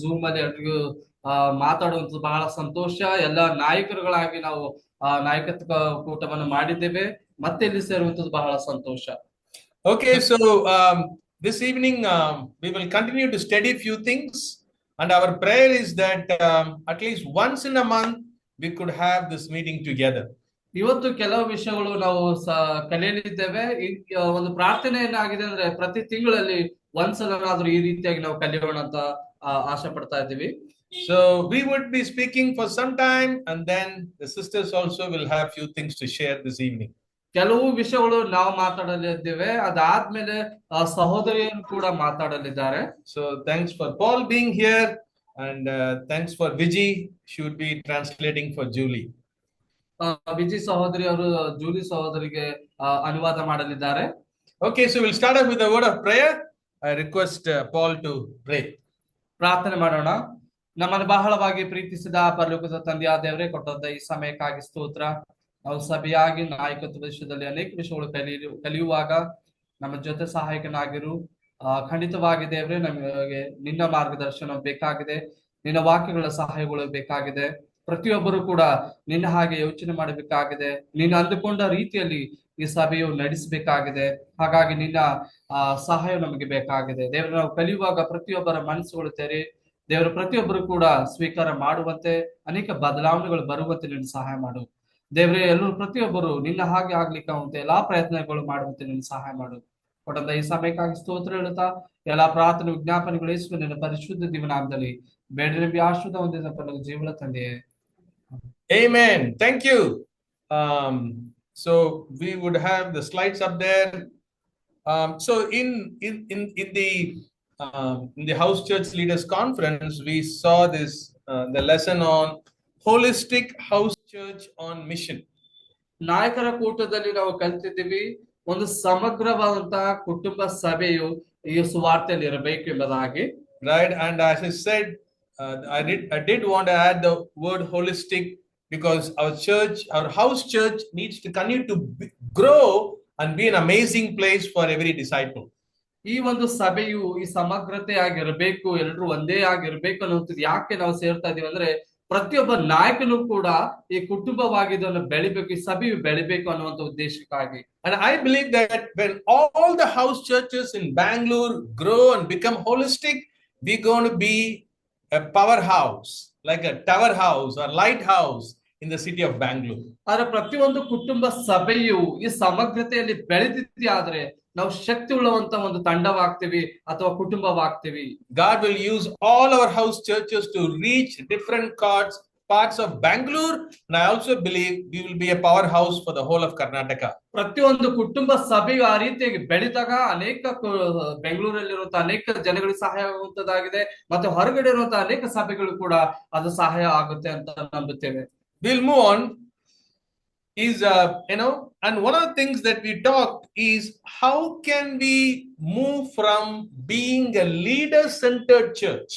Zoom ಅಲ್ಲಿ ಎಲ್ರಿಗೂ ಮಾತಾಡುವಂಥದ್ದು ಬಹಳ ಸಂತೋಷ. ಎಲ್ಲ ನಾಯಕರುಗಳಾಗಿ ನಾವು ನಾಯಕತ್ವ ಕೂಟವನ್ನು ಮಾಡಿದ್ದೇವೆ. ಮತ್ತೆ ಇಲ್ಲಿ ಸೇರುವಂಥದ್ದು ಬಹಳ ಸಂತೋಷ. Okay, so this evening we will continue to study few things, and our prayer is that at least once in a month we could have this meeting together. ಇವತ್ತು ಕೆಲವು ವಿಷಯಗಳು ನಾವು ಕಲಿಯಲಿದ್ದೇವೆ. ಒಂದು ಪ್ರಾರ್ಥನೆ ಏನಾಗಿದೆ ಅಂದ್ರೆ ಪ್ರತಿ ತಿಂಗಳಲ್ಲಿ ಒಂದ್ಸಲನಾದ್ರೂ ಈ ರೀತಿಯಾಗಿ ನಾವು ಕಲಿಯೋಣ ಅಂತ ಆಶೆ ಪಡ್ತಾ ಇದ್ದೀವಿ. So we would be speaking for some time, and then the sisters also will have few things to share this evening. ಕೆಲವು ವಿಷಯಗಳು ನಾವು ಮಾತಾಡಲಿದ್ದೇವೆ, ಅದಾದ್ಮೇಲೆ ಸಹೋದರಿಯರು ಕೂಡ ಮಾತಾಡಲಿದ್ದಾರೆ. So thanks for Paul being here, and thanks for Vijay. She would be translating for Julie. Viji ಸಹೋದರಿಯವರು Julie ಸಹೋದರಿಗೆ ಅನುವಾದ ಮಾಡಲಿದ್ದಾರೆ. Okay, so we'll start off with a word of prayer. I request Paul to pray. ಪ್ರಾರ್ಥನೆ ಮಾಡೋಣ. ನಮ್ಮನ್ನು ಬಹಳವಾಗಿ ಪ್ರೀತಿಸಿದ ಪರಲೋಕದ ತಂದೆಯಾದ ದೇವರೇ, ಕೊಟ್ಟಂತ ಈ ಸಮಯಕ್ಕಾಗಿ ಸ್ತೋತ್ರ. ನಾವು ಸಭೆಯಾಗಿ ನಾಯಕತ್ವ ವಿಷಯದಲ್ಲಿ ಅನೇಕ ವಿಷಯಗಳು ಕಲಿಯುವಾಗ ನಮ್ಮ ಜೊತೆ ಸಹಾಯಕನಾಗಿರು. ಖಂಡಿತವಾಗಿ ದೇವರೇ, ನಮಗೆ ನಿನ್ನ ಮಾರ್ಗದರ್ಶನ ಬೇಕಾಗಿದೆ, ನಿನ್ನ ವಾಕ್ಯಗಳ ಸಹಾಯಗಳು ಬೇಕಾಗಿದೆ. ಪ್ರತಿಯೊಬ್ಬರು ಕೂಡ ನಿನ್ನ ಹಾಗೆ ಯೋಚನೆ ಮಾಡಬೇಕಾಗಿದೆ, ನೀನು ಅಂದುಕೊಂಡ ರೀತಿಯಲ್ಲಿ ಈ ಸಭೆಯು ನಡೆಸಬೇಕಾಗಿದೆ. ಹಾಗಾಗಿ ನಿನ್ನ ಸಹಾಯ ನಮಗೆ ಬೇಕಾಗಿದೆ ದೇವರ. ನಾವು ಕಲಿಯುವಾಗ ಪ್ರತಿಯೊಬ್ಬರ ಮನಸ್ಸುಗಳು ತೆರೆ ದೇವರ, ಪ್ರತಿಯೊಬ್ಬರು ಕೂಡ ಸ್ವೀಕಾರ ಮಾಡುವಂತೆ, ಅನೇಕ ಬದಲಾವಣೆಗಳು ಬರುವಂತೆ ನಿನ್ನ ಸಹಾಯ ಮಾಡು ದೇವರೇ. ಎಲ್ಲರೂ ಪ್ರತಿಯೊಬ್ಬರು ನಿನ್ನ ಹಾಗೆ ಆಗ್ಲಿಕ್ಕೆ ಆಗುವಂತೆ ಎಲ್ಲಾ ಪ್ರಯತ್ನಗಳು ಮಾಡುವಂತೆ ನಿನ್ನ ಸಹಾಯ ಮಾಡು. ಕೊಟ್ಟಂತ ಈ ಸಮಯಕ್ಕಾಗಿ ಸ್ತೋತ್ರ ಹೇಳುತ್ತಾ ಎಲ್ಲಾ ಪ್ರಾರ್ಥನೆ ವಿಜ್ಞಾಪನೆಗಳು ಯೇಸುವಿನ ನಿನ್ನ ಪರಿಶುದ್ಧ ದಿವನಾಮದಲ್ಲಿ ಬೇಡನೆ ಆಶ್ರಿತ ಹೊಂದಿದ ಜೀವನ ತಂದೆಯೇ, Amen. Thank you. So we would have the slides up there. So in the House Church Leaders Conference, we saw this the lesson on holistic house church on mission. ನಾಯಕರ ಕೂಟದಲ್ಲಿ ನಾವು ಕಲಿತಿದ್ದೀವಿ, ಒಂದು ಸಮಗ್ರವಾದಂತಹ ಕುಟುಂಬ ಸಭೆಯು ಈ ಸುವಾರ್ತೆಯಲ್ಲಿ ಇರಬೇಕು ಎಂಬುದಾಗಿ. Right, and as I said, I did want to add the word holistic, because our house church needs to continue to grow and be an amazing place for every disciple. ಈ ಒಂದು ಸಭೆಯು ಈ ಸಮಗ್ರತೆ ಆಗಿರಬೇಕು, ಎಲ್ಲರೂ ಒಂದೇ ಆಗಿರ್ಬೇಕು ಅನ್ನುವಂಥದ್ದು ಯಾಕೆ ನಾವು ಸೇರ್ತಾ ಇದೀವಿ ಅಂದ್ರೆ, ಪ್ರತಿಯೊಬ್ಬ ನಾಯಕನು ಕೂಡ ಈ ಕುಟುಂಬವಾಗಿದ್ದನ್ನು ಬೆಳಿಬೇಕು, ಈ ಸಭೆಯು ಬೆಳಿಬೇಕು ಅನ್ನುವಂಥ ಉದ್ದೇಶಕ್ಕಾಗಿ. And I believe that when all the house churches in Bangalore grow and become holistic, we're going to be a powerhouse, like a tower house or lighthouse in the city of Bangalore. ಆದ್ರೆ ಪ್ರತಿಯೊಂದು ಕುಟುಂಬ ಸಭೆಯು ಈ ಸಮಗ್ರತೆಯಲ್ಲಿ ಬೆಳೆದಿದ್ದೇ ಆದ್ರೆ ನಾವು ಶಕ್ತಿ ಉಳ್ಳವಂತ ಒಂದು ತಂಡವಾಗ್ತೀವಿ ಅಥವಾ ಕುಟುಂಬವಾಗ್ತೀವಿ. God will use all our house churches to reach different parts of Bangalore, and I also believe we will be a powerhouse for the whole of Karnataka. ಪ್ರತಿಯೊಂದು ಕುಟುಂಬ ಸಭೆಯು ಆ ರೀತಿಯಾಗಿ ಬೆಳೆದಾಗ ಅನೇಕ ಬೆಂಗಳೂರಲ್ಲಿರುವಂತಹ ಅನೇಕ ಜನಗಳಿಗೆ ಸಹಾಯ ಆಗುವಂತದ್ದಾಗಿದೆ, ಮತ್ತೆ ಹೊರಗಡೆ ಇರುವಂತಹ ಅನೇಕ ಸಭೆಗಳು ಕೂಡ ಅದು ಸಹಾಯ ಆಗುತ್ತೆ ಅಂತ ನಂಬುತ್ತೇವೆ. We'll move on. And one of the things that we talked is how can we move from being a leader-centered church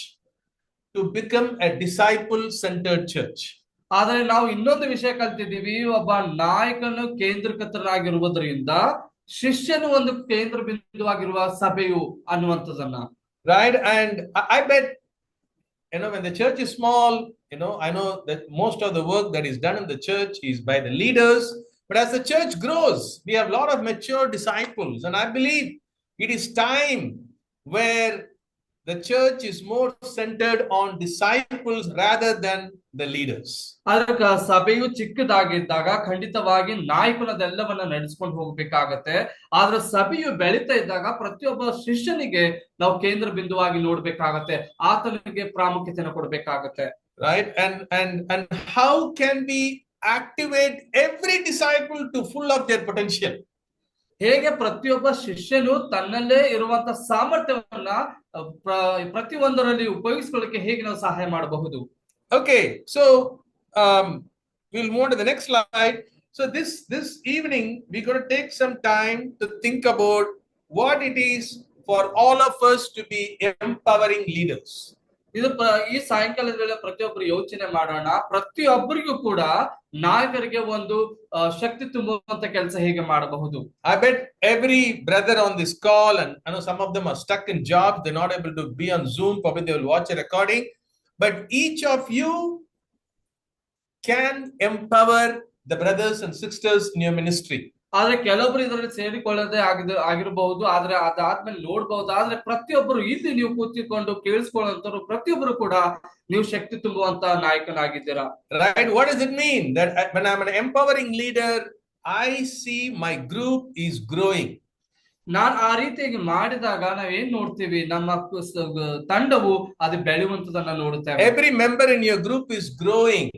to become a disciple-centered church. ಆದ್ರೆ ನಾವು ಇನ್ನೊಂದು ವಿಷಯ ಕಲ್ತಿದ್ದೀವಿ, ಒಬ್ಬ ನಾಯಕನು ಕೇಂದ್ರೀಕೃತರಾಗಿರುವುದರಿಂದ ಶಿಷ್ಯನು ಒಂದು ಕೇಂದ್ರ ಬಿಂದುವಾಗಿರುವ ಸಭೆಯು ಅನ್ನುವಂಥದ್ದನ್ನ. Right, and I bet when the church is small, I know that most of the work that is done in the church is by the leaders, but as the church grows, we have a lot of mature disciples, and I believe it is time where the church is more centered on disciples rather than the leaders. ಆದ್ರೆ ಸಭೆಯು ಚಿಕ್ಕದಾಗಿದ್ದಾಗ ಖಂಡಿತವಾಗಿ ನಾಯಕನು ಅದೆಲ್ಲವನ್ನ ನಡೆಸ್ಕೊಂಡು ಹೋಗ್ಬೇಕಾಗತ್ತೆ. ಆದ್ರೆ ಸಭೆಯು ಬೆಳೀತಾ ಇದ್ದಾಗ ಪ್ರತಿಯೊಬ್ಬ ಶಿಷ್ಯನಿಗೆ ನಾವು ಕೇಂದ್ರ ಬಿಂದುವಾಗಿ ನೋಡ್ಬೇಕಾಗತ್ತೆ, ಆತನಿಗೆ ಪ್ರಾಮುಖ್ಯತೆಯನ್ನು ಕೊಡ್ಬೇಕಾಗತ್ತೆ. Right, and how can we activate every disciple to full of their potential? ಹೇಗೆ ಪ್ರತಿಯೊಬ್ಬ ಶಿಷ್ಯನು ತನ್ನಲ್ಲೇ ಇರುವಂತ ಸಾಮರ್ಥ್ಯವನ್ನ ಪ್ರತಿಯೊಂದರಲ್ಲಿ ಉಪಯೋಗಿಸಿಕೊಳ್ಳಕ್ಕೆ ಹೇಗೆ ನಾವು ಸಹಾಯ ಮಾಡಬಹುದು? Okay, so we'll move on to the next slide. So this evening we're going to take some time to think about what it is for all of us to be empowering leaders. ಇದು ಈ ಸಾಯಂಕಾಲದ ವೇಳೆ ಪ್ರತಿಯೊಬ್ಬರು ಯೋಚನೆ ಮಾಡೋಣ, ಪ್ರತಿಯೊಬ್ಬರಿಗೂ ಕೂಡ ನಾಯಕರಿಗೆ ಒಂದು ಶಕ್ತಿ ತುಂಬುವಂತ ಕೆಲಸ ಹೇಗೆ ಮಾಡಬಹುದು. I bet every brother on this call, and I know some of them are stuck in jobs, they're not able to be on Zoom, probably they will watch a recording. but each of you can empower the brothers and sisters in your ministry. ಆದ್ರೆ ಕೆಲವೊಬ್ರು ಇದರಲ್ಲಿ ಸೇರಿಕೊಳ್ಳದೆ ಆಗಿರಬಹುದು, ಆದ್ರೆ ಅದಾದ್ಮೇಲೆ ನೋಡ್ಬಹುದು. ಆದ್ರೆ ಪ್ರತಿಯೊಬ್ಬರು ಇಲ್ಲಿ ನೀವು ಕೂತಿಕೊಂಡು ಕೇಳಿಸ್ಕೊಳ್ಳುವಂತವ್ರು ಪ್ರತಿಯೊಬ್ಬರು ಕೂಡ ನೀವು ಶಕ್ತಿ ತುಂಬುವಂತ ನಾಯಕನಾಗಿದ್ದೀರಾ. Right? What does it mean? That when I'm an empowering leader, I see my group is growing. ನಾನ್ ಆ ರೀತಿಯಾಗಿ ಮಾಡಿದಾಗ ನಾವೇನ್ ನೋಡ್ತೀವಿ, ನಮ್ಮ ತಂಡವು ಅದು ಬೆಳೆಯುವಂತದನ್ನ ನೋಡುತ್ತೇವೆ. Every member in your group is growing,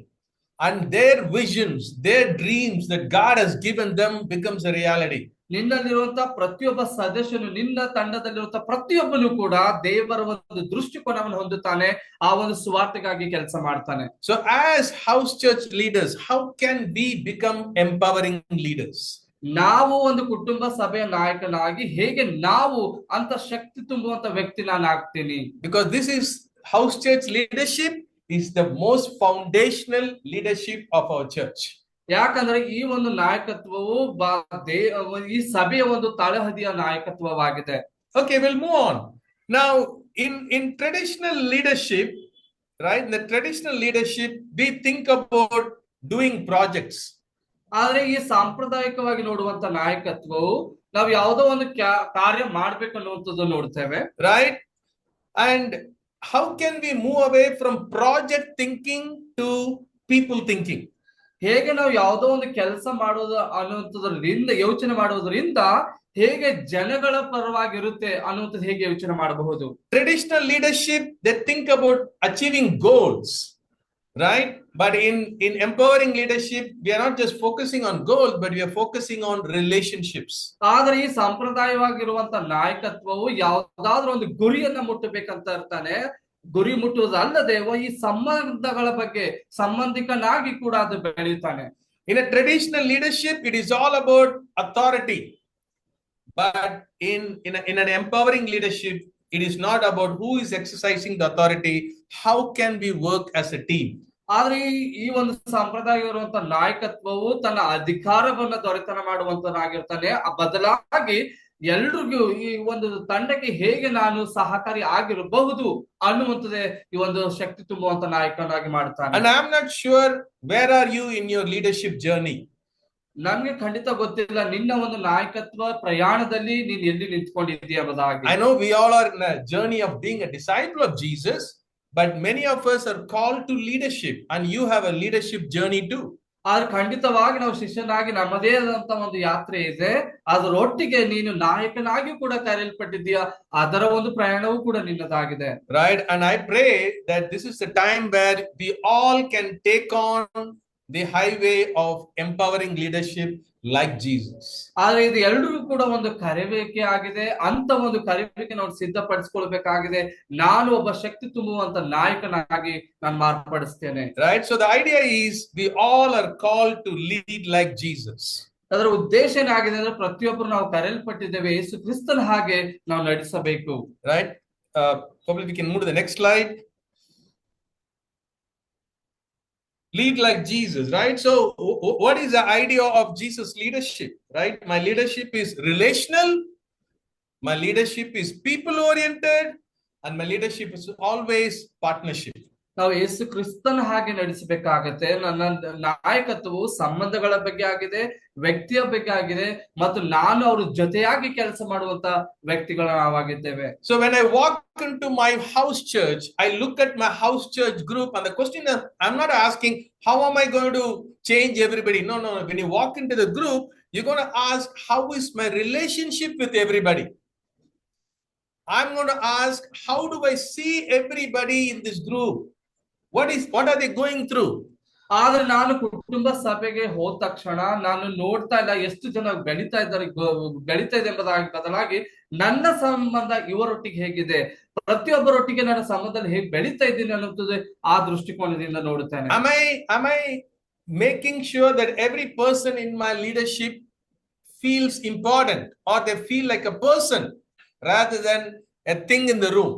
and their visions, their dreams that God has given them becomes a reality. ನಿನ್ನಲ್ಲಿರುವಂತಹ ಪ್ರತಿಯೊಬ್ಬ ಸದಸ್ಯನು, ನಿನ್ನ ತಂಡದಲ್ಲಿರುವಂತಹ ಪ್ರತಿಯೊಬ್ಬನು ಕೂಡ ದೇವರ ಒಂದು ದೃಷ್ಟಿಕೋನವನ್ನು ಹೊಂದುತ್ತಾನೆ, ಆ ಒಂದು ಸುವಾರ್ತೆಗಾಗಿ ಕೆಲಸ ಮಾಡ್ತಾನೆ. So as house church leaders, how can we become empowering leaders? ನಾವು ಒಂದು ಕುಟುಂಬ ಸಭೆಯ ನಾಯಕನಾಗಿ ಹೇಗೆ ನಾವು ಅಂತ ಶಕ್ತಿ ತುಂಬುವಂತ ವ್ಯಕ್ತಿ ನಾನು ಆಗ್ತೀನಿ. Because this is house church leadership is the most foundational leadership of our church. ಯಾಕಂದ್ರೆ ಈ ಒಂದು ನಾಯಕತ್ವವು ಈ ಸಭೆಯ ಒಂದು ತಳಹದಿಯ ನಾಯಕತ್ವವಾಗಿದೆ. Okay, we'll move on. Now, in traditional leadership, right? In the traditional leadership, we think about doing projects. ಆದ್ರೆ ಈ ಸಾಂಪ್ರದಾಯಿಕವಾಗಿ ನೋಡುವಂತ ನಾಯಕತ್ವವು ನಾವು ಯಾವುದೋ ಒಂದು ಕಾರ್ಯ ಮಾಡ್ಬೇಕು ಅನ್ನುವಂಥದ್ದು ನೋಡ್ತೇವೆ. Right? And how can we move away from project thinking to people thinking? ಹೇಗೆ ನಾವು ಯಾವುದೋ ಒಂದು ಕೆಲಸ ಮಾಡೋದು ಅನ್ನುವಂಥದ್ರಿಂದ ಯೋಚನೆ ಮಾಡೋದ್ರಿಂದ ಹೇಗೆ ಜನಗಳ ಪರವಾಗಿರುತ್ತೆ ಅನ್ನುವಂಥದ್ದು ಹೇಗೆ ಯೋಚನೆ ಮಾಡಬಹುದು. Traditional leadership, they think about achieving goals, right? But in empowering leadership, we are not just focusing on goals, but we are focusing on relationships. ಆದ್ರೆ ಈ ಸಂಪ್ರದಾಯವಾಗಿರುವಂತ ನಾಯಕತ್ವವು ಯಾವುದಾದ್ರೂ ಒಂದು ಗುರಿಯನ್ನ ಮುಟ್ಟಬೇಕಂತ ಇರ್ತಾನೆ. ಗುರಿ ಮುಟ್ಟುವುದಲ್ಲದೆ ಈ ಸಂಬಂಧಗಳ ಬಗ್ಗೆ ಸಂಬಂಧಿಕನಾಗಿ ಕೂಡ ಅದು ಬೆಳೆಯುತ್ತಾನೆ. In a traditional leadership, it is all about authority. But in an empowering leadership, it is not about who is exercising the authority. How can we work as a team? ಆದ್ರೆ ಈ ಒಂದು ಸಂಪ್ರದಾಯ ಇರುವಂತ ನಾಯಕತ್ವವು ತನ್ನ ಅಧಿಕಾರವನ್ನ ದೊರೆತನ ಮಾಡುವಂತನಾಗಿರ್ತಾನೆ. ಬದಲಾಗಿ ಎಲ್ರಿಗೂ ಈ ಒಂದು ತಂಡಕ್ಕೆ ಹೇಗೆ ನಾನು ಸಹಕಾರಿ ಆಗಿರಬಹುದು ಅನ್ನುವಂಥದ್ದೇ ಈ ಒಂದು ಶಕ್ತಿ ತುಂಬುವಂತ ನಾಯಕನಾಗಿ ಮಾಡ್ತಾನೆ. And I am not sure where are you in your leadership journey. ನನ್ಗೆ ಖಂಡಿತ ಗೊತ್ತಿಲ್ಲ ನಿನ್ನ ಒಂದು ನಾಯಕತ್ವ ಪ್ರಯಾಣದಲ್ಲಿ ನೀನ್ ಎಲ್ಲಿ ನಿಂತ್ಕೊಂಡಿದ್ದೀಯ ಅನ್ನೋದಾಗಿ. I know we all are in a journey of being a disciple of Jesus, but many of us are called to leadership, and you have a leadership journey too. ಆದ್ರೆ ಖಂಡಿತವಾಗಿ ನಾವು ಶಿಷ್ಯನಾಗಿ ನಮ್ಮದೇ ಆದಂತ ಒಂದು ಯಾತ್ರೆ ಇದೆ, ಅದರೊಟ್ಟಿಗೆ ನೀನು ನಾಯಕನಾಗಿ ಕೂಡ ಕರೆಯಲ್ಪಟ್ಟಿದ್ದೀಯ, ಅದರ ಒಂದು ಪ್ರಯಾಣವೂ ಕೂಡ ನಿನ್ನದಾಗಿದೆ. Right? And I pray that this is the time where we all can take on the highway of empowering leadership like Jesus. ಆದ್ರೆ ಇದು ಎಲ್ರಿಗೂ ಕೂಡ ಒಂದು ಕರೆಯುವಿಕೆ ಆಗಿದೆ. ಅಂತ ಒಂದು ಕರೆಯುವಿಕೆ ನಾವು ಸಿದ್ಧಪಡಿಸಿಕೊಳ್ಬೇಕಾಗಿದೆ. ನಾನು ಒಬ್ಬ ಶಕ್ತಿ ತುಂಬುವಂತ ನಾಯಕನಾಗಿ ನಾನು ಮಾರ್ಪಡಿಸ್ತೇನೆ. Right? So the idea is we all are called to lead like Jesus. ಅದರ ಉದ್ದೇಶ ಏನಾಗಿದೆ ಅಂದ್ರೆ ಪ್ರತಿಯೊಬ್ಬರು ನಾವು ಕರೆಯಲ್ಪಟ್ಟಿದ್ದೇವೆ ಯೇಸು ಕ್ರಿಸ್ತನ ಹಾಗೆ ನಾವು ನಡೆಸಬೇಕು. Right? Probably we can move to the next slide. Lead like Jesus, right? So what is the idea of Jesus leadership, right? My leadership is relational, my leadership is people oriented, and my leadership is always partnership. ನಾವು ಯೇಸು ಕ್ರಿಸ್ತನ ಹಾಗೆ ನಡೆಸಬೇಕಾಗತ್ತೆ. ನನ್ನ ನಾಯಕತ್ವವು ಸಂಬಂಧಗಳ ಬಗ್ಗೆ ಆಗಿದೆ, ವ್ಯಕ್ತಿಯ ಬಗ್ಗೆ ಆಗಿದೆ, ಮತ್ತು ನಾನು ಅವ್ರ ಜೊತೆಯಾಗಿ ಕೆಲಸ ಮಾಡುವಂತ ವ್ಯಕ್ತಿಗಳ ನಾವಾಗಿದ್ದೇವೆ. So when I walk into my house church, I look at my house church group, and the question is, I'm not asking how am I going to change everybody. No. When you walk into the group, you're going to ask, how is my relationship with everybody? I'm going to ask, how do I see everybody in this group? What are they going through? ಆದ್ರೆ ನಾನು ಕುಟುಂಬ ಸಭೆಗೆ ಹೋದ ತಕ್ಷಣ ನಾನು ನೋಡ್ತಾ ಇಲ್ಲ ಎಷ್ಟು ಜನ ಬೆಳೀತಾ ಇದೆ ಎಂಬುದಾಗಿ ಬದಲಾಗಿ ನನ್ನ ಸಂಬಂಧ ಇವರೊಟ್ಟಿಗೆ ಹೇಗಿದೆ, ಪ್ರತಿಯೊಬ್ಬರೊಟ್ಟಿಗೆ ನನ್ನ ಸಂಬಂಧದಲ್ಲಿ ಹೇಗೆ ಬೆಳೀತಾ ಇದ್ದೀನಿ ಅನ್ನೋದು ಆ ದೃಷ್ಟಿಕೋನದಿಂದ ನೋಡುತ್ತೇನೆ. Am I making sure that every person in my leadership feels important, or they feel like a person rather than a thing in the room?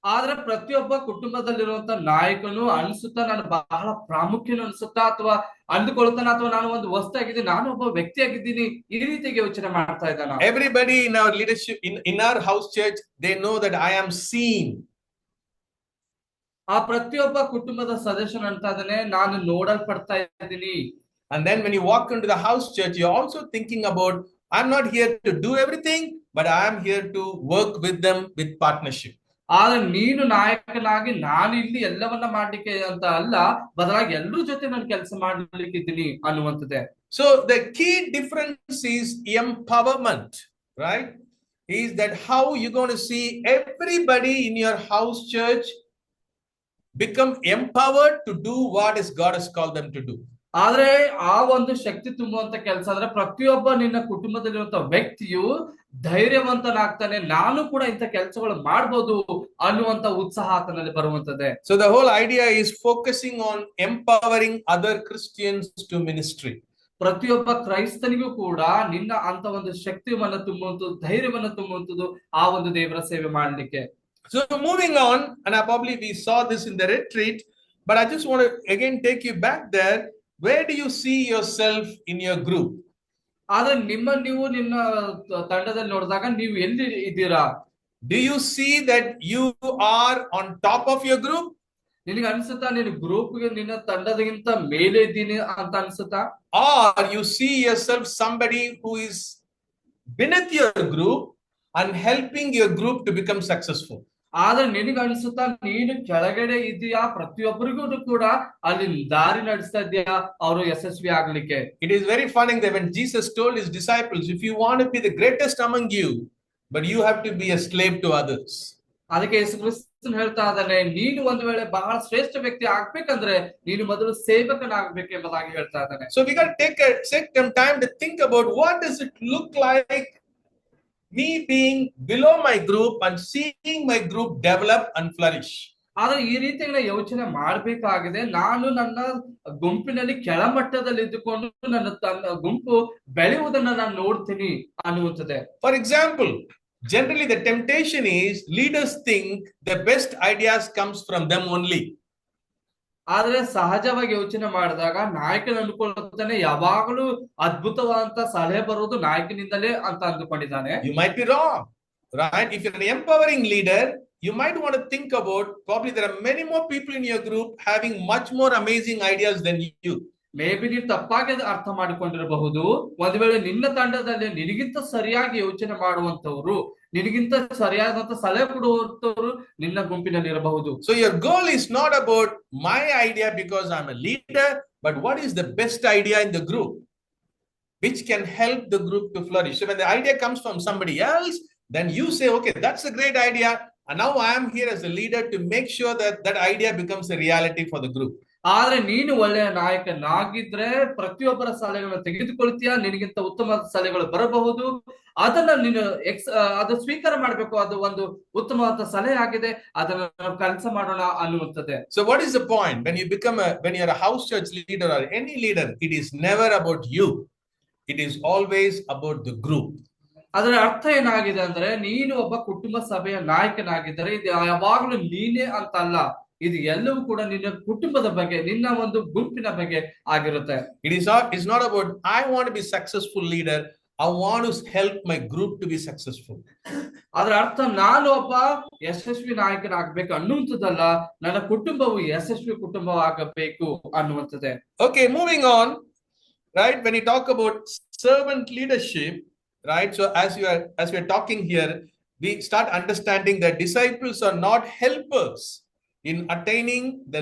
ಆದ್ರೆ ಪ್ರತಿಯೊಬ್ಬ ಕುಟುಂಬದಲ್ಲಿರುವಂತ ನಾಯಕನು ಅನ್ಸುತ್ತಾ ನಾನು ಬಹಳ ಪ್ರಾಮುಖ್ಯನು ಅನ್ಸುತ್ತಾ ಅಥವಾ ಅಂದುಕೊಳ್ತಾನ, ಅಥವಾ ನಾನು ಒಂದು ವಸ್ತು ಆಗಿದ್ದೀನಿ, ನಾನು ಒಬ್ಬ ವ್ಯಕ್ತಿ ಆಗಿದ್ದೀನಿ, ಈ ರೀತಿಗೆ ಯೋಚನೆ ಮಾಡ್ತಾ ಇದ್ದಾನ. Everybody in our leadership in our house church, they know that I am seen. ಆ ಪ್ರತಿಯೊಬ್ಬ ಕುಟುಂಬದ ಸದಸ್ಯನು ಅಂತ ಇದ್ದಾನೆ, ನಾನು ನೋಡಲ್ಪಡ್ತಾ ಇದ್ದೀನಿ. And then when you walk into the house church, you're also thinking about, I'm not here to do everything, but I'm here to work with them with partnership. ಆದ್ರೆ ನೀನು ನಾಯಕನಾಗಿ ನಾನು ಇಲ್ಲಿ ಎಲ್ಲವನ್ನ ಮಾಡ್ಲಿಕ್ಕೆ ಅಂತ ಅಲ್ಲ, ಬದಲಾಗಿ ಎಲ್ಲರ ಜೊತೆ ನಾನು ಕೆಲಸ ಮಾಡ್ಲಿಕ್ಕೆ ಇದ್ದೀನಿ ಅನ್ನುವಂಥದ್ದೇ. So the key difference is empowerment, right? Is that how you're going to see everybody in your house church become empowered to do what is God has called them to do. ಆದ್ರೆ ಆ ಒಂದು ಶಕ್ತಿ ತುಂಬುವಂತ ಕೆಲಸ ಅಂದ್ರೆ ಪ್ರತಿಯೊಬ್ಬ ನಿನ್ನ ಕುಟುಂಬದಲ್ಲಿರುವಂತ ವ್ಯಕ್ತಿಯು ಧೈರ್ಯವಂತನಾಗ್ತಾನೆ, ನಾನು ಕೂಡ ಇಂಥ ಕೆಲಸಗಳು ಮಾಡ್ಬೋದು ಅನ್ನುವಂತ ಉತ್ಸಾಹ ಆತನಲ್ಲಿ ಬರುವಂತದ್ದೇ. So the whole idea is focusing on empowering other Christians to ministry. ಪ್ರತಿಯೊಬ್ಬ ಕ್ರೈಸ್ತನಿಗೂ ಕೂಡ ನಿನ್ನ ಅಂತ ಒಂದು ಶಕ್ತಿಯನ್ನ ತುಂಬುವಂಥದ್ದು, ಧೈರ್ಯವನ್ನ ತುಂಬುವಂಥದ್ದು ಆ ಒಂದು ದೇವರ ಸೇವೆ ಮಾಡ್ಲಿಕ್ಕೆ. So moving on, and probably we saw this in the retreat, but I just want to again take you back there. Where do you see yourself in your group? ಆದ್ರೆ ನೀವು ನಿನ್ನ ತಂಡದಲ್ಲಿ ನೋಡಿದಾಗ ನೀವು ಎಲ್ಲಿ ಇದ್ದೀರಾ? Do you see that you are on top of your group? ನಿನಗೆ ಅನ್ಸುತ್ತಾ ನೀನು ಗ್ರೂಪ್ಗೆ ನಿನ್ನ ತಂಡದಗಿಂತ ಮೇಲೆ ಇದ್ದೀನಿ ಅಂತ ಅನ್ಸುತ್ತಾ? Or you see yourself somebody who is beneath your group and helping your group to become successful? ಆದ್ರೆ ನಿನಗೆ ಅನ್ಸುತ್ತಾ ನೀನು ಕೆಳಗಡೆ ಇದೆಯಾ, ಪ್ರತಿಯೊಬ್ಬರಿಗೂ ಕೂಡ ಅಲ್ಲಿ ದಾರಿ ನಡೆಸ್ತಾ ಇದೆಯಾ ಅವರು ಯಶಸ್ವಿ ಆಗ್ಲಿಕ್ಕೆ? It is very funny that when Jesus told his disciples, if you want to be the greatest among you, but you have to be a slave to others. ಅದಕ್ಕೆ ಯೇಸು ಕ್ರಿಸ್ತನು ಹೇಳ್ತಾ ಇದ್ದಾನೆ, ನೀನು ಒಂದು ವೇಳೆ ಬಹಳ ಶ್ರೇಷ್ಠ ವ್ಯಕ್ತಿ ಆಗ್ಬೇಕಂದ್ರೆ ನೀನು ಮೊದಲು ಸೇವಕನಾಗಬೇಕು ಎಂಬುದಾಗಿ ಹೇಳ್ತಾ ಇದ್ದಾನೆ. So we got to take some time to think about what does it look like me being below my group and seeing my group develop and flourish. ಆದ್ರೆ ಈ ರೀತಿಯಾಗಿ ಯೋಚನೆ ಮಾಡ್ಬೇಕಾಗಿದೆ. ನಾನು ನನ್ನ ಗುಂಪಿನಲ್ಲಿ ಕೆಳಮಟ್ಟದಲ್ಲಿ ಇದ್ದುಕೊಂಡು ನನ್ನ ಗುಂಪು ಬೆಳೆಯುವುದನ್ನ ನಾನು ನೋಡ್ತೀನಿ ಅನ್ನುವಂಥದ್ದೇ. For example, generally the temptation is leaders think the best ideas comes from them only. ಆದ್ರೆ ಸಹಜವಾಗಿ ಯೋಚನೆ ಮಾಡಿದಾಗ ನಾಯಕನ ಅನ್ಕೊಳ್ತಾನೆ ಯಾವಾಗಲೂ ಅದ್ಭುತವಾದಂತ ಸಲಹೆ ಬರೋದು ನಾಯಕನಿಂದಲೇ ಅಂತ ಅಂದುಕೊಂಡಿದ್ದಾನೆ. You might be wrong, right? If you're an empowering leader, you might want to think about, probably there are many more people in your group having much more amazing ideas than you. May be ನೀವು ತಪ್ಪಾಗಿ ಅರ್ಥ ಮಾಡಿಕೊಂಡಿರಬಹುದು. ಒಂದು ವೇಳೆ ನಿನ್ನ ತಂಡದಲ್ಲಿ ನಿನಗಿಂತ ಸರಿಯಾಗಿ ಯೋಚನೆ ಮಾಡುವಂತವ್ರು, ನಿನಗಿಂತ ಸರಿಯಾದಂತ ಸಲಹೆ ಕೊಡುವಂತವ್ರು ನಿನ್ನ ಗುಂಪಿನಲ್ಲಿ ಇರಬಹುದು. So your goal is not about my idea because I'm a leader, but what is the best idea in the group which can help the group to flourish. So when the idea comes from somebody else, then you say, okay, that's a great idea, and now I am here as a leader to make sure that that idea becomes a reality for the group. ಆದ್ರೆ ನೀನು ಒಳ್ಳೆಯ ನಾಯಕನಾಗಿದ್ರೆ ಪ್ರತಿಯೊಬ್ಬರ ಸಲಹೆಗಳನ್ನು ತೆಗೆದುಕೊಳ್ತೀಯ, ನಿನಗಿಂತ ಉತ್ತಮ ಸಲಹೆಗಳು ಬರಬಹುದು, ಅದನ್ನ ನೀನು ಅದು ಸ್ವೀಕಾರ ಮಾಡಬೇಕು. ಅದು ಒಂದು ಉತ್ತಮವಾದ ಸಲಹೆ ಆಗಿದೆ, ಅದನ್ನ ನಾವು ಕೆಲಸ ಮಾಡೋಣ ಅನ್ನುವಂಥದ್ದೇ. So what is the point when you're a house church leader or any leader? It is never about you. It is always about the group. ಅದರ ಅರ್ಥ ಏನಾಗಿದೆ ಅಂದ್ರೆ, ನೀನು ಒಬ್ಬ ಕುಟುಂಬ ಸಭೆಯ ನಾಯಕನಾಗಿದ್ದರೆ ಇದು ಯಾವಾಗಲೂ ನೀನೇ ಅಂತ ಅಲ್ಲ, ಇದು ಎಲ್ಲವೂ ಕೂಡ ನಿನ್ನ ಕುಟುಂಬದ ಬಗ್ಗೆ, ನಿನ್ನ ಒಂದು ಗುಂಪಿನ ಬಗ್ಗೆ ಆಗಿರುತ್ತೆ. It's not about I want to be successful leader, I want to help my group to be successful. ಅದರ ಅರ್ಥ ನಾನು ಒಬ್ಬ ಯಶಸ್ವಿ ನಾಯಕನಾಗಬೇಕು ಅನ್ನುವಂಥದ್ದಲ್ಲ, ನನ್ನ ಕುಟುಂಬವು ಯಶಸ್ವಿ ಕುಟುಂಬವಾಗಬೇಕು ಅನ್ನುವಂಥದ್ದೇ. Okay, moving on, right? When you talk about servant leadership, right? So as we are talking here, we start understanding that disciples are not helpers in attaining the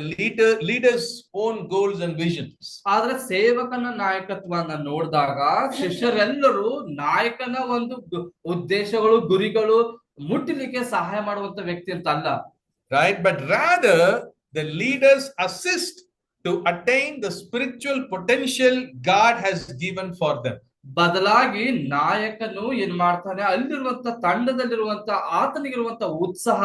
leader's own goals and visions. ಆದ್ರೆ ಸೇವಕನ ನಾಯಕತ್ವನ ನೋಡಿದಾಗ ಶಿಷ್ಯರೆಲ್ಲರೂ ನಾಯಕನ ಒಂದು ಉದ್ದೇಶಗಳು, ಗುರಿಗಳು ಮುಟ್ಟಲಿಕ್ಕೆ ಸಹಾಯ ಮಾಡುವಂತ ವ್ಯಕ್ತಿ ಅಂತ ಅಲ್ಲ, right? But rather the leaders assist to attain the spiritual potential God has given for them. ಬದಲಾಗಿ ನಾಯಕನು ಏನ್ ಮಾಡ್ತಾನೆ, ಅಲ್ಲಿರುವಂತ ತಂಡದಲ್ಲಿರುವಂತ ಆತನಿಗಿರುವಂತ ಉತ್ಸಾಹ,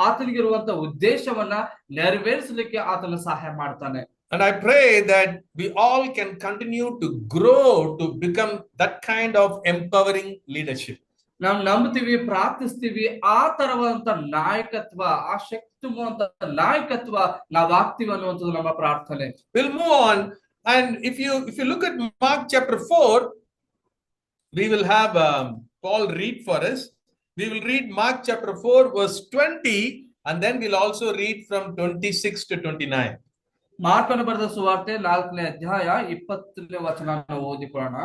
ಆತನಿಗಿರುವಂತ ಉದ್ದೇಶವನ್ನ ನೆರವೇರಿಸಲಿಕ್ಕೆ ಆತನ ಸಹಾಯ ಮಾಡ್ತಾನೆ. And I pray that we all can continue to grow to become that kind of empowering leadership. ನಾವು ನಂಬ್ತೀವಿ, ಪ್ರಾರ್ಥಿಸ್ತೀವಿ, ಆ ತರವಾದಂತ ನಾಯಕತ್ವ, ಆ ಶಕ್ತಿ ತುಂಬುವಂತ ನಾಯಕತ್ವ ನಾವು ಆಗ್ತೀವಿ ಅನ್ನುವಂಥದ್ದು ನಮ್ಮ ಪ್ರಾರ್ಥನೆ. We'll move on, and if you look at Mark chapter 4, we will have Paul read for us. We will read Mark chapter 4 verse 20 And then we'll also read from 26 to 29. ಮಾರ್ಕನು ಬರೆದ ಸುವಾರ್ತೆ 4ನೇ ಅಧ್ಯಾಯ 20ನೇ ವಚನ ಓದಿಕೊಳ್ಳೋಣ.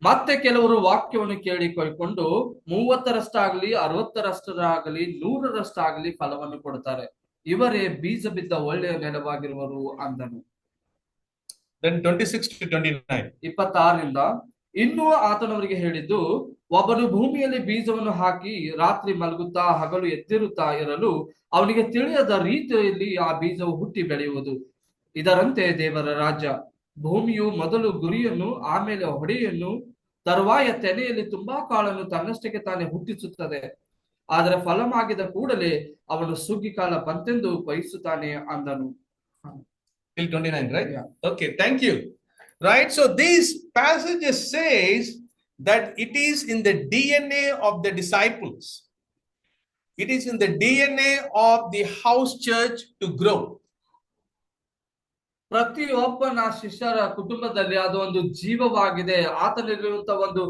ಮತ್ತೆ ಕೆಲವರು ವಾಕ್ಯವನ್ನು ಕೇಳಿ ಕೈಕೊಂಡು 30ರಷ್ಟಾಗಲಿ 60ರಷ್ಟಾಗಲಿ 100ರಷ್ಟಾಗಲಿ ಫಲವನ್ನು ಕೊಡುತ್ತಾರೆ. ಇವರೇ ಬೀಜ ಬಿದ್ದ ಒಳ್ಳೆಯ ನೆಲವಾಗಿರುವರು ಅಂದನು. Then 26 to 29. 26ರಿಂದ ಇನ್ನೂ ಆತನವರಿಗೆ ಹೇಳಿದ್ದು, ಒಬ್ಬನು ಭೂಮಿಯಲ್ಲಿ ಬೀಜವನ್ನು ಹಾಕಿ ರಾತ್ರಿ ಮಲಗುತ್ತಾ ಹಗಲು ಎದ್ದಿರುತ್ತಾ ಇರಲು ಅವನಿಗೆ ತಿಳಿಯದ ರೀತಿಯಲ್ಲಿ ಆ ಬೀಜವು ಹುಟ್ಟಿ ಬೆಳೆಯುವುದು. ಇದರಂತೆ ದೇವರ ರಾಜ್ಯ. ಭೂಮಿಯು ಮೊದಲು ಗುರಿಯನ್ನು, ಆಮೇಲೆ ಹೊಡೆಯನ್ನು, ತರುವಾಯ ತೆನೆಯಲ್ಲಿ ತುಂಬಾ ಕಾಳನ್ನು ತನ್ನಷ್ಟಕ್ಕೆ ತಾನೇ ಹುಟ್ಟಿಸುತ್ತದೆ. ಆದರೆ ಫಲಮಾಗಿದ ಕೂಡಲೇ ಅವನು ಸುಗ್ಗಿ ಕಾಲ ಬಂತೆಂದು ಬಯಸುತ್ತಾನೆ ಅಂದನು. Till 29, right? Yeah. Okay, thank you. Right, so these passages says that it is in the DNA of the disciples. It is in the DNA of the house church to grow. ಪ್ರತಿಯೊಬ್ಬನ ಶಿಷ್ಯರ ಕುಟುಂಬದಲ್ಲಿ ಅದು ಒಂದು ಜೀವವಾಗಿದೆ, ಆತನಲ್ಲಿರುವಂತಹ ಒಂದು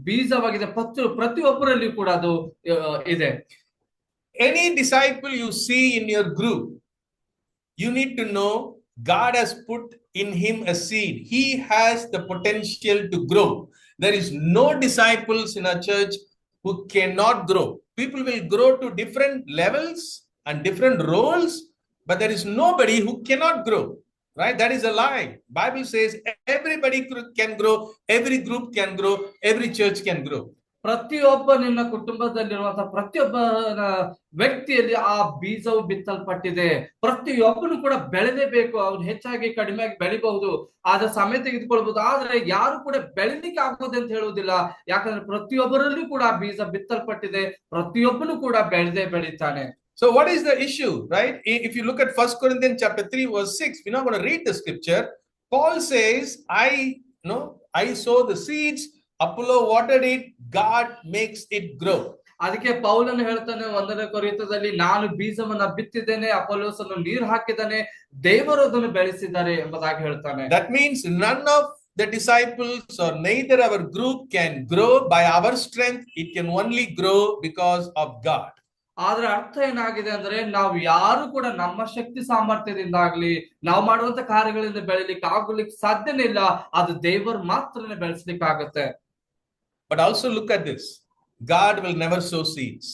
ಬೀಜವಾಗಿದೆ. ಪ್ರತಿಯೊಬ್ಬರಲ್ಲಿ ಕೂಡ ಅದು ಇದೆ. Any disciple you see in your group, you need to know God has put in him a seed. He has the potential to grow. There is no disciples in our church who cannot grow. People will grow to different levels and different roles, but there is nobody who cannot grow. Right? That is a lie. Bible says everybody can grow, every group can grow, every church can grow. ಪ್ರತಿಯೊಬ್ಬ ನಿನ್ನ ಕುಟುಂಬದಲ್ಲಿರುವಂತಹ ಪ್ರತಿಯೊಬ್ಬನ ವ್ಯಕ್ತಿಯಲ್ಲಿ ಆ ಬೀಜವು ಬಿತ್ತಲ್ಪಟ್ಟಿದೆ. ಪ್ರತಿಯೊಬ್ಬನು ಕೂಡ ಬೆಳೆಲೇಬೇಕು. ಅವ್ನು ಹೆಚ್ಚಾಗಿ ಕಡಿಮೆಯಾಗಿ ಬೆಳಿಬಹುದು, ಆದ್ರೆ ಸಮಯ ತೆಗೆದುಕೊಳ್ಬಹುದು, ಆದ್ರೆ ಯಾರು ಕೂಡ ಬೆಳಿಲಿಕ್ಕೆ ಆಗೋದು ಅಂತ ಹೇಳುವುದಿಲ್ಲ. ಯಾಕಂದ್ರೆ ಪ್ರತಿಯೊಬ್ಬರಲ್ಲೂ ಕೂಡ ಬೀಜ ಬಿತ್ತಲ್ಪಟ್ಟಿದೆ, ಪ್ರತಿಯೊಬ್ಬನು ಕೂಡ ಬೆಳಿತಾನೆ. So what is the issue, right? If you look at 1 Corinthians chapter 3 verse 6, we're not going to read the scripture. Paul says, I sow the seeds, Apollo watered it, God makes it grow. ಅದಕ್ಕೆ ಪೌಲನು ಹೇಳ್ತಾನೆ 1ನೇ ಕೊರಿಂಥದಲ್ಲಿ, ನಾನು ಬೀಜವನ್ನ ಬಿತ್ತಿದ್ದೇನೆ, ಅಪೊಲ್ಲೋಸನ್ನು ನೀರು ಹಾಕಿದ್ದಾನೆ, ದೇವರು ಅದನ್ನು ಬೆಳೆಸಿದ್ದಾರೆ ಎಂಬುದಾಗಿ ಹೇಳ್ತಾನೆ. That means none of the disciples or neither our group can grow by our strength. It can only grow because of God. ಆದ್ರೆ ಅರ್ಥ ಏನಾಗಿದೆ ಅಂದ್ರೆ, ನಾವು ಯಾರು ಕೂಡ ನಮ್ಮ ಶಕ್ತಿ ಸಾಮರ್ಥ್ಯದಿಂದಾಗ್ಲಿ ನಾವು ಮಾಡುವಂತ ಕಾರ್ಯಗಳಿಂದ ಬೆಳಿಲಿಕ್ಕೆ ಆಗ್ಲಿಕ್ಕೆ ಸಾಧ್ಯನೇ ಇಲ್ಲ. ಅದು ದೇವರು ಮಾತ್ರನೇ ಬೆಳೆಸಲಿಕ್ಕೆ ಆಗುತ್ತೆ. But also look at this. God will never sow seeds.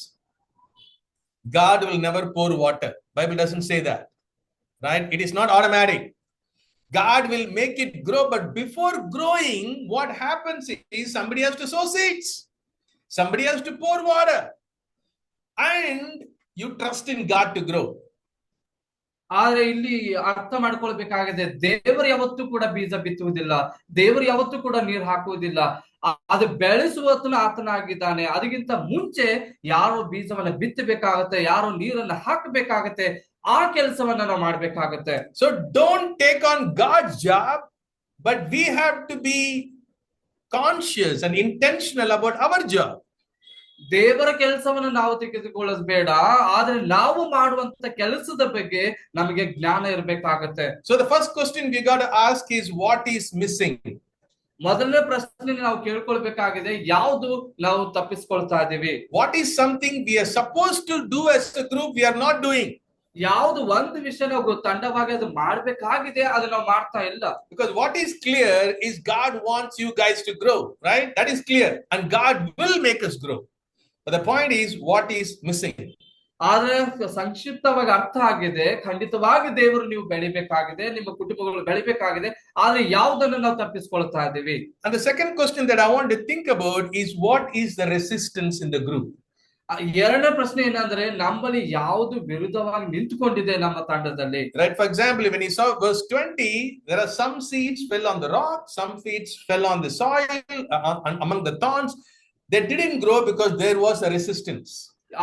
God will never pour water. Bible doesn't say that. Right? It is not automatic. God will make it grow, but before growing, what happens is somebody has to sow seeds. Somebody has to pour water. And you trust in God to grow. ಆದ್ರೆ ಇಲ್ಲಿ ಅರ್ಥ ಮಾಡ್ಕೊಳ್ಬೇಕಾಗಿದೆ, ದೇವರು ಯಾವತ್ತೂ ಕೂಡ ಬೀಜ ಬಿತ್ತುವುದಿಲ್ಲ, ದೇವರು ಯಾವತ್ತೂ ಕೂಡ ನೀರು ಹಾಕುವುದಿಲ್ಲ. ಅದು ಬೆಳೆಸುವತನು ಆತನಾಗಿದ್ದಾನೆ. ಅದಕ್ಕಿಂತ ಮುಂಚೆ ಯಾರೋ ಬೀಜವನ್ನ ಬಿತ್ತಬೇಕಾಗತ್ತೆ, ಯಾರೋ ನೀರನ್ನ ಹಾಕಬೇಕಾಗತ್ತೆ, ಆ ಕೆಲಸವನ್ನ ನಾವು ಮಾಡ್ಬೇಕಾಗತ್ತೆ. So don't take on God's job, but we have to be conscious and intentional about our job. ದೇವರ ಕೆಲಸವನ್ನು ನಾವು ತೆಗೆದುಕೊಳ್ಳೋದು ಬೇಡ, ಆದ್ರೆ ನಾವು ಮಾಡುವಂತ ಕೆಲಸದ ಬಗ್ಗೆ ನಮಗೆ ಜ್ಞಾನ ಇರಬೇಕಾಗತ್ತೆ. So the first question we got to ask is, what is missing? ಮೊದಲನೇ ಪ್ರಶ್ನೆ ನಾವು ಕೇಳ್ಕೊಳ್ಬೇಕಾಗಿದೆ, ಯಾವುದು ನಾವು ತಪ್ಪಿಸ್ಕೊಳ್ತಾ ಇದೀವಿ? What is something we are supposed to do as a group we are not doing? ಯಾವುದು ಒಂದು ವಿಷಯ ನಾವು ತಂಡವಾಗಿ ಅದು ಮಾಡ್ಬೇಕಾಗಿದೆ, ಅದು ನಾವು ಮಾಡ್ತಾ ಇಲ್ಲ. Because what is clear is God wants you guys to grow, right? That is clear, and God will make us grow. But the point is, what is missing? ಆದ್ರೆ ಸಂಕ್ಷಿಪ್ತವಾಗಿ ಅರ್ಥ ಆಗಿದೆ, ಖಂಡಿತವಾಗಿ ದೇವರು ನೀವು ಬೆಳಿಬೇಕಾಗಿದೆ, ನಿಮ್ಮ ಕುಟುಂಬಗಳು ಬೆಳಿಬೇಕಾಗಿದೆ, ಆದ್ರೆ ಯಾವುದನ್ನು ನಾವು ತಪ್ಪಿಸ್ಕೊಳ್ತಾ ಇದ್ದೀವಿ? And the second question that I want to think about is, what is the resistance in the group? ಎರಡನೇ ಪ್ರಶ್ನೆ ಏನಂದ್ರೆ, ನಮ್ಮಲ್ಲಿ ಯಾವುದು ವಿರುದ್ಧವಾಗಿ ನಿಂತುಕೊಂಡಿದೆ ನಮ್ಮ ತಂಡದಲ್ಲಿ? Right, for example, when you saw verse 20, there are some seeds fell on the rock, some seeds fell on the soil, among the thorns. They didn't grow because there was a resistance.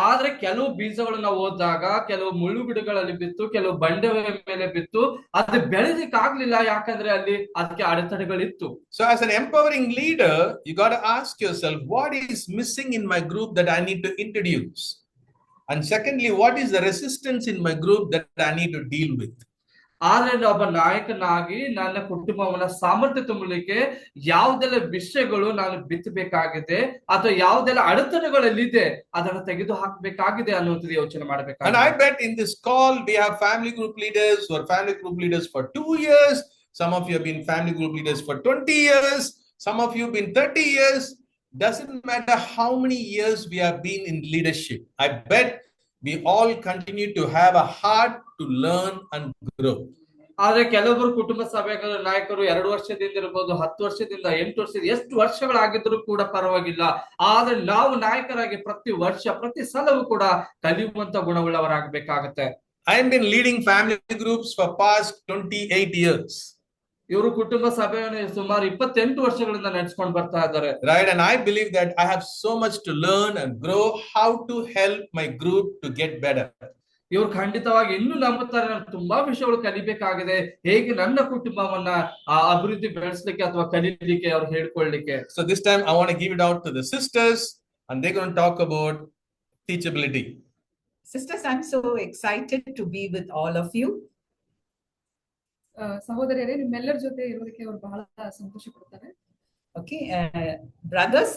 ಆದ್ರೆ ಕೆಲವು ಬೀಜಗಳನ್ನ ಓದಿದಾಗ ಕೆಲವು ಮುಳ್ಳು ಗಿಡಗಳಲ್ಲಿ ಬಿತ್ತು, ಕೆಲವು ಬಂಡೆ ಮೇಲೆ ಬಿತ್ತು, ಅದು ಬೆಳೆದಿಕ್ಕೆ ಆಗ್ಲಿಲ್ಲ, ಯಾಕಂದ್ರೆ ಅಲ್ಲಿ ಅದಕ್ಕೆ ಅಡೆತಡೆಗಳಿತ್ತು. So as an empowering leader, you got to ask yourself, what is missing in my group that I need to introduce? And secondly, what is the resistance in my group that I need to deal with? ಆದ್ರೆ ಒಬ್ಬ ನಾಯಕನಾಗಿ ನನ್ನ ಕುಟುಂಬವನ್ನ ಸಾಮರ್ಥ್ಯ ತುಂಬಲಿಕ್ಕೆ ಯಾವುದೆಲ್ಲ ವಿಷಯಗಳು ನಾನು ಬಿತ್ತಬೇಕಾಗಿದೆ ಅಥವಾ ಯಾವುದೆಲ್ಲ ಅಡೆತಡೆಗಳಲ್ಲಿದೆ ಅದನ್ನ ತೆಗೆದು ಹಾಕಬೇಕಾಗಿದೆ ಅನ್ನುವಂಥದ್ದು ಯೋಚನೆ And ಮಾಡಬೇಕಾಗಿದೆ. I bet in this call we have family group leaders who are family group leaders for 2 years. Some of you have been family group leaders for 20 years. Some of you have been 30 years. Doesn't matter how many years we have been in leadership. I bet we all continue to have a heart to learn and grow. ಆದ್ರೆ ಕೆಲವೊಬ್ಬರು ಕುಟುಂಬ ಸಭೆಗಳ ನಾಯಕರು 2 ವರ್ಷದಿಂದ ಇರಬಹುದು, 10 ವರ್ಷದಿಂದ, 8 ವರ್ಷದಿಂದ, ಎಷ್ಟು ವರ್ಷಗಳಾಗಿದ್ರು ಕೂಡ ಪರವಾಗಿಲ್ಲ. ಆದ್ರೆ ನಾವು ನಾಯಕರಾಗಿ ಪ್ರತಿ ವರ್ಷ ಪ್ರತಿ ಸಲವೂ ಕೂಡ ಕಲಿಯುವಂತ ಗುಣವುಳ್ಳವರಾಗಬೇಕಾಗತ್ತೆ. I have been leading family groups for past 28 years. ಇವರು ಕುಟುಂಬ ಸಭೆಯನ್ನು ಸುಮಾರು 28 ವರ್ಷಗಳಿಂದ ನಡೆಸ್ಕೊಂಡು ಬರ್ತಾ ಇದ್ದಾರೆ. Right, and I believe that I have so much to learn and grow how to help my group to get better. ಇವರು ಖಂಡಿತವಾಗಿ ಇನ್ನೂ ನಂಬುತ್ತಾರೆ, ನಾನು ತುಂಬಾ ವಿಷಯಗಳು ಕಲಿಬೇಕಾಗಿದೆ, ಹೇಗೆ ನನ್ನ ಕುಟುಂಬವನ್ನ ಅಭಿವೃದ್ಧಿ ಬೆಳೆಸಲಿಕ್ಕೆ ಅಥವಾ ಕಲಿಲಿಕ್ಕೆ ಅವ್ರು ಹೇಳ್ಕೊಳ್ಳಿಕ್ಕೆ. So this time I want to give it out to the sisters and they're going to talk about teachability. Sisters, I'm so excited to be with all of you. ಸಹೋದರಿಯರೇ, ನಿಮ್ಮೆಲ್ಲರ ಜೊತೆ ಇರೋದಕ್ಕೆ ಅವರು ಬಹಳ ಸಂತೋಷ ಪಡ್ತಾರೆ. Okay, brothers,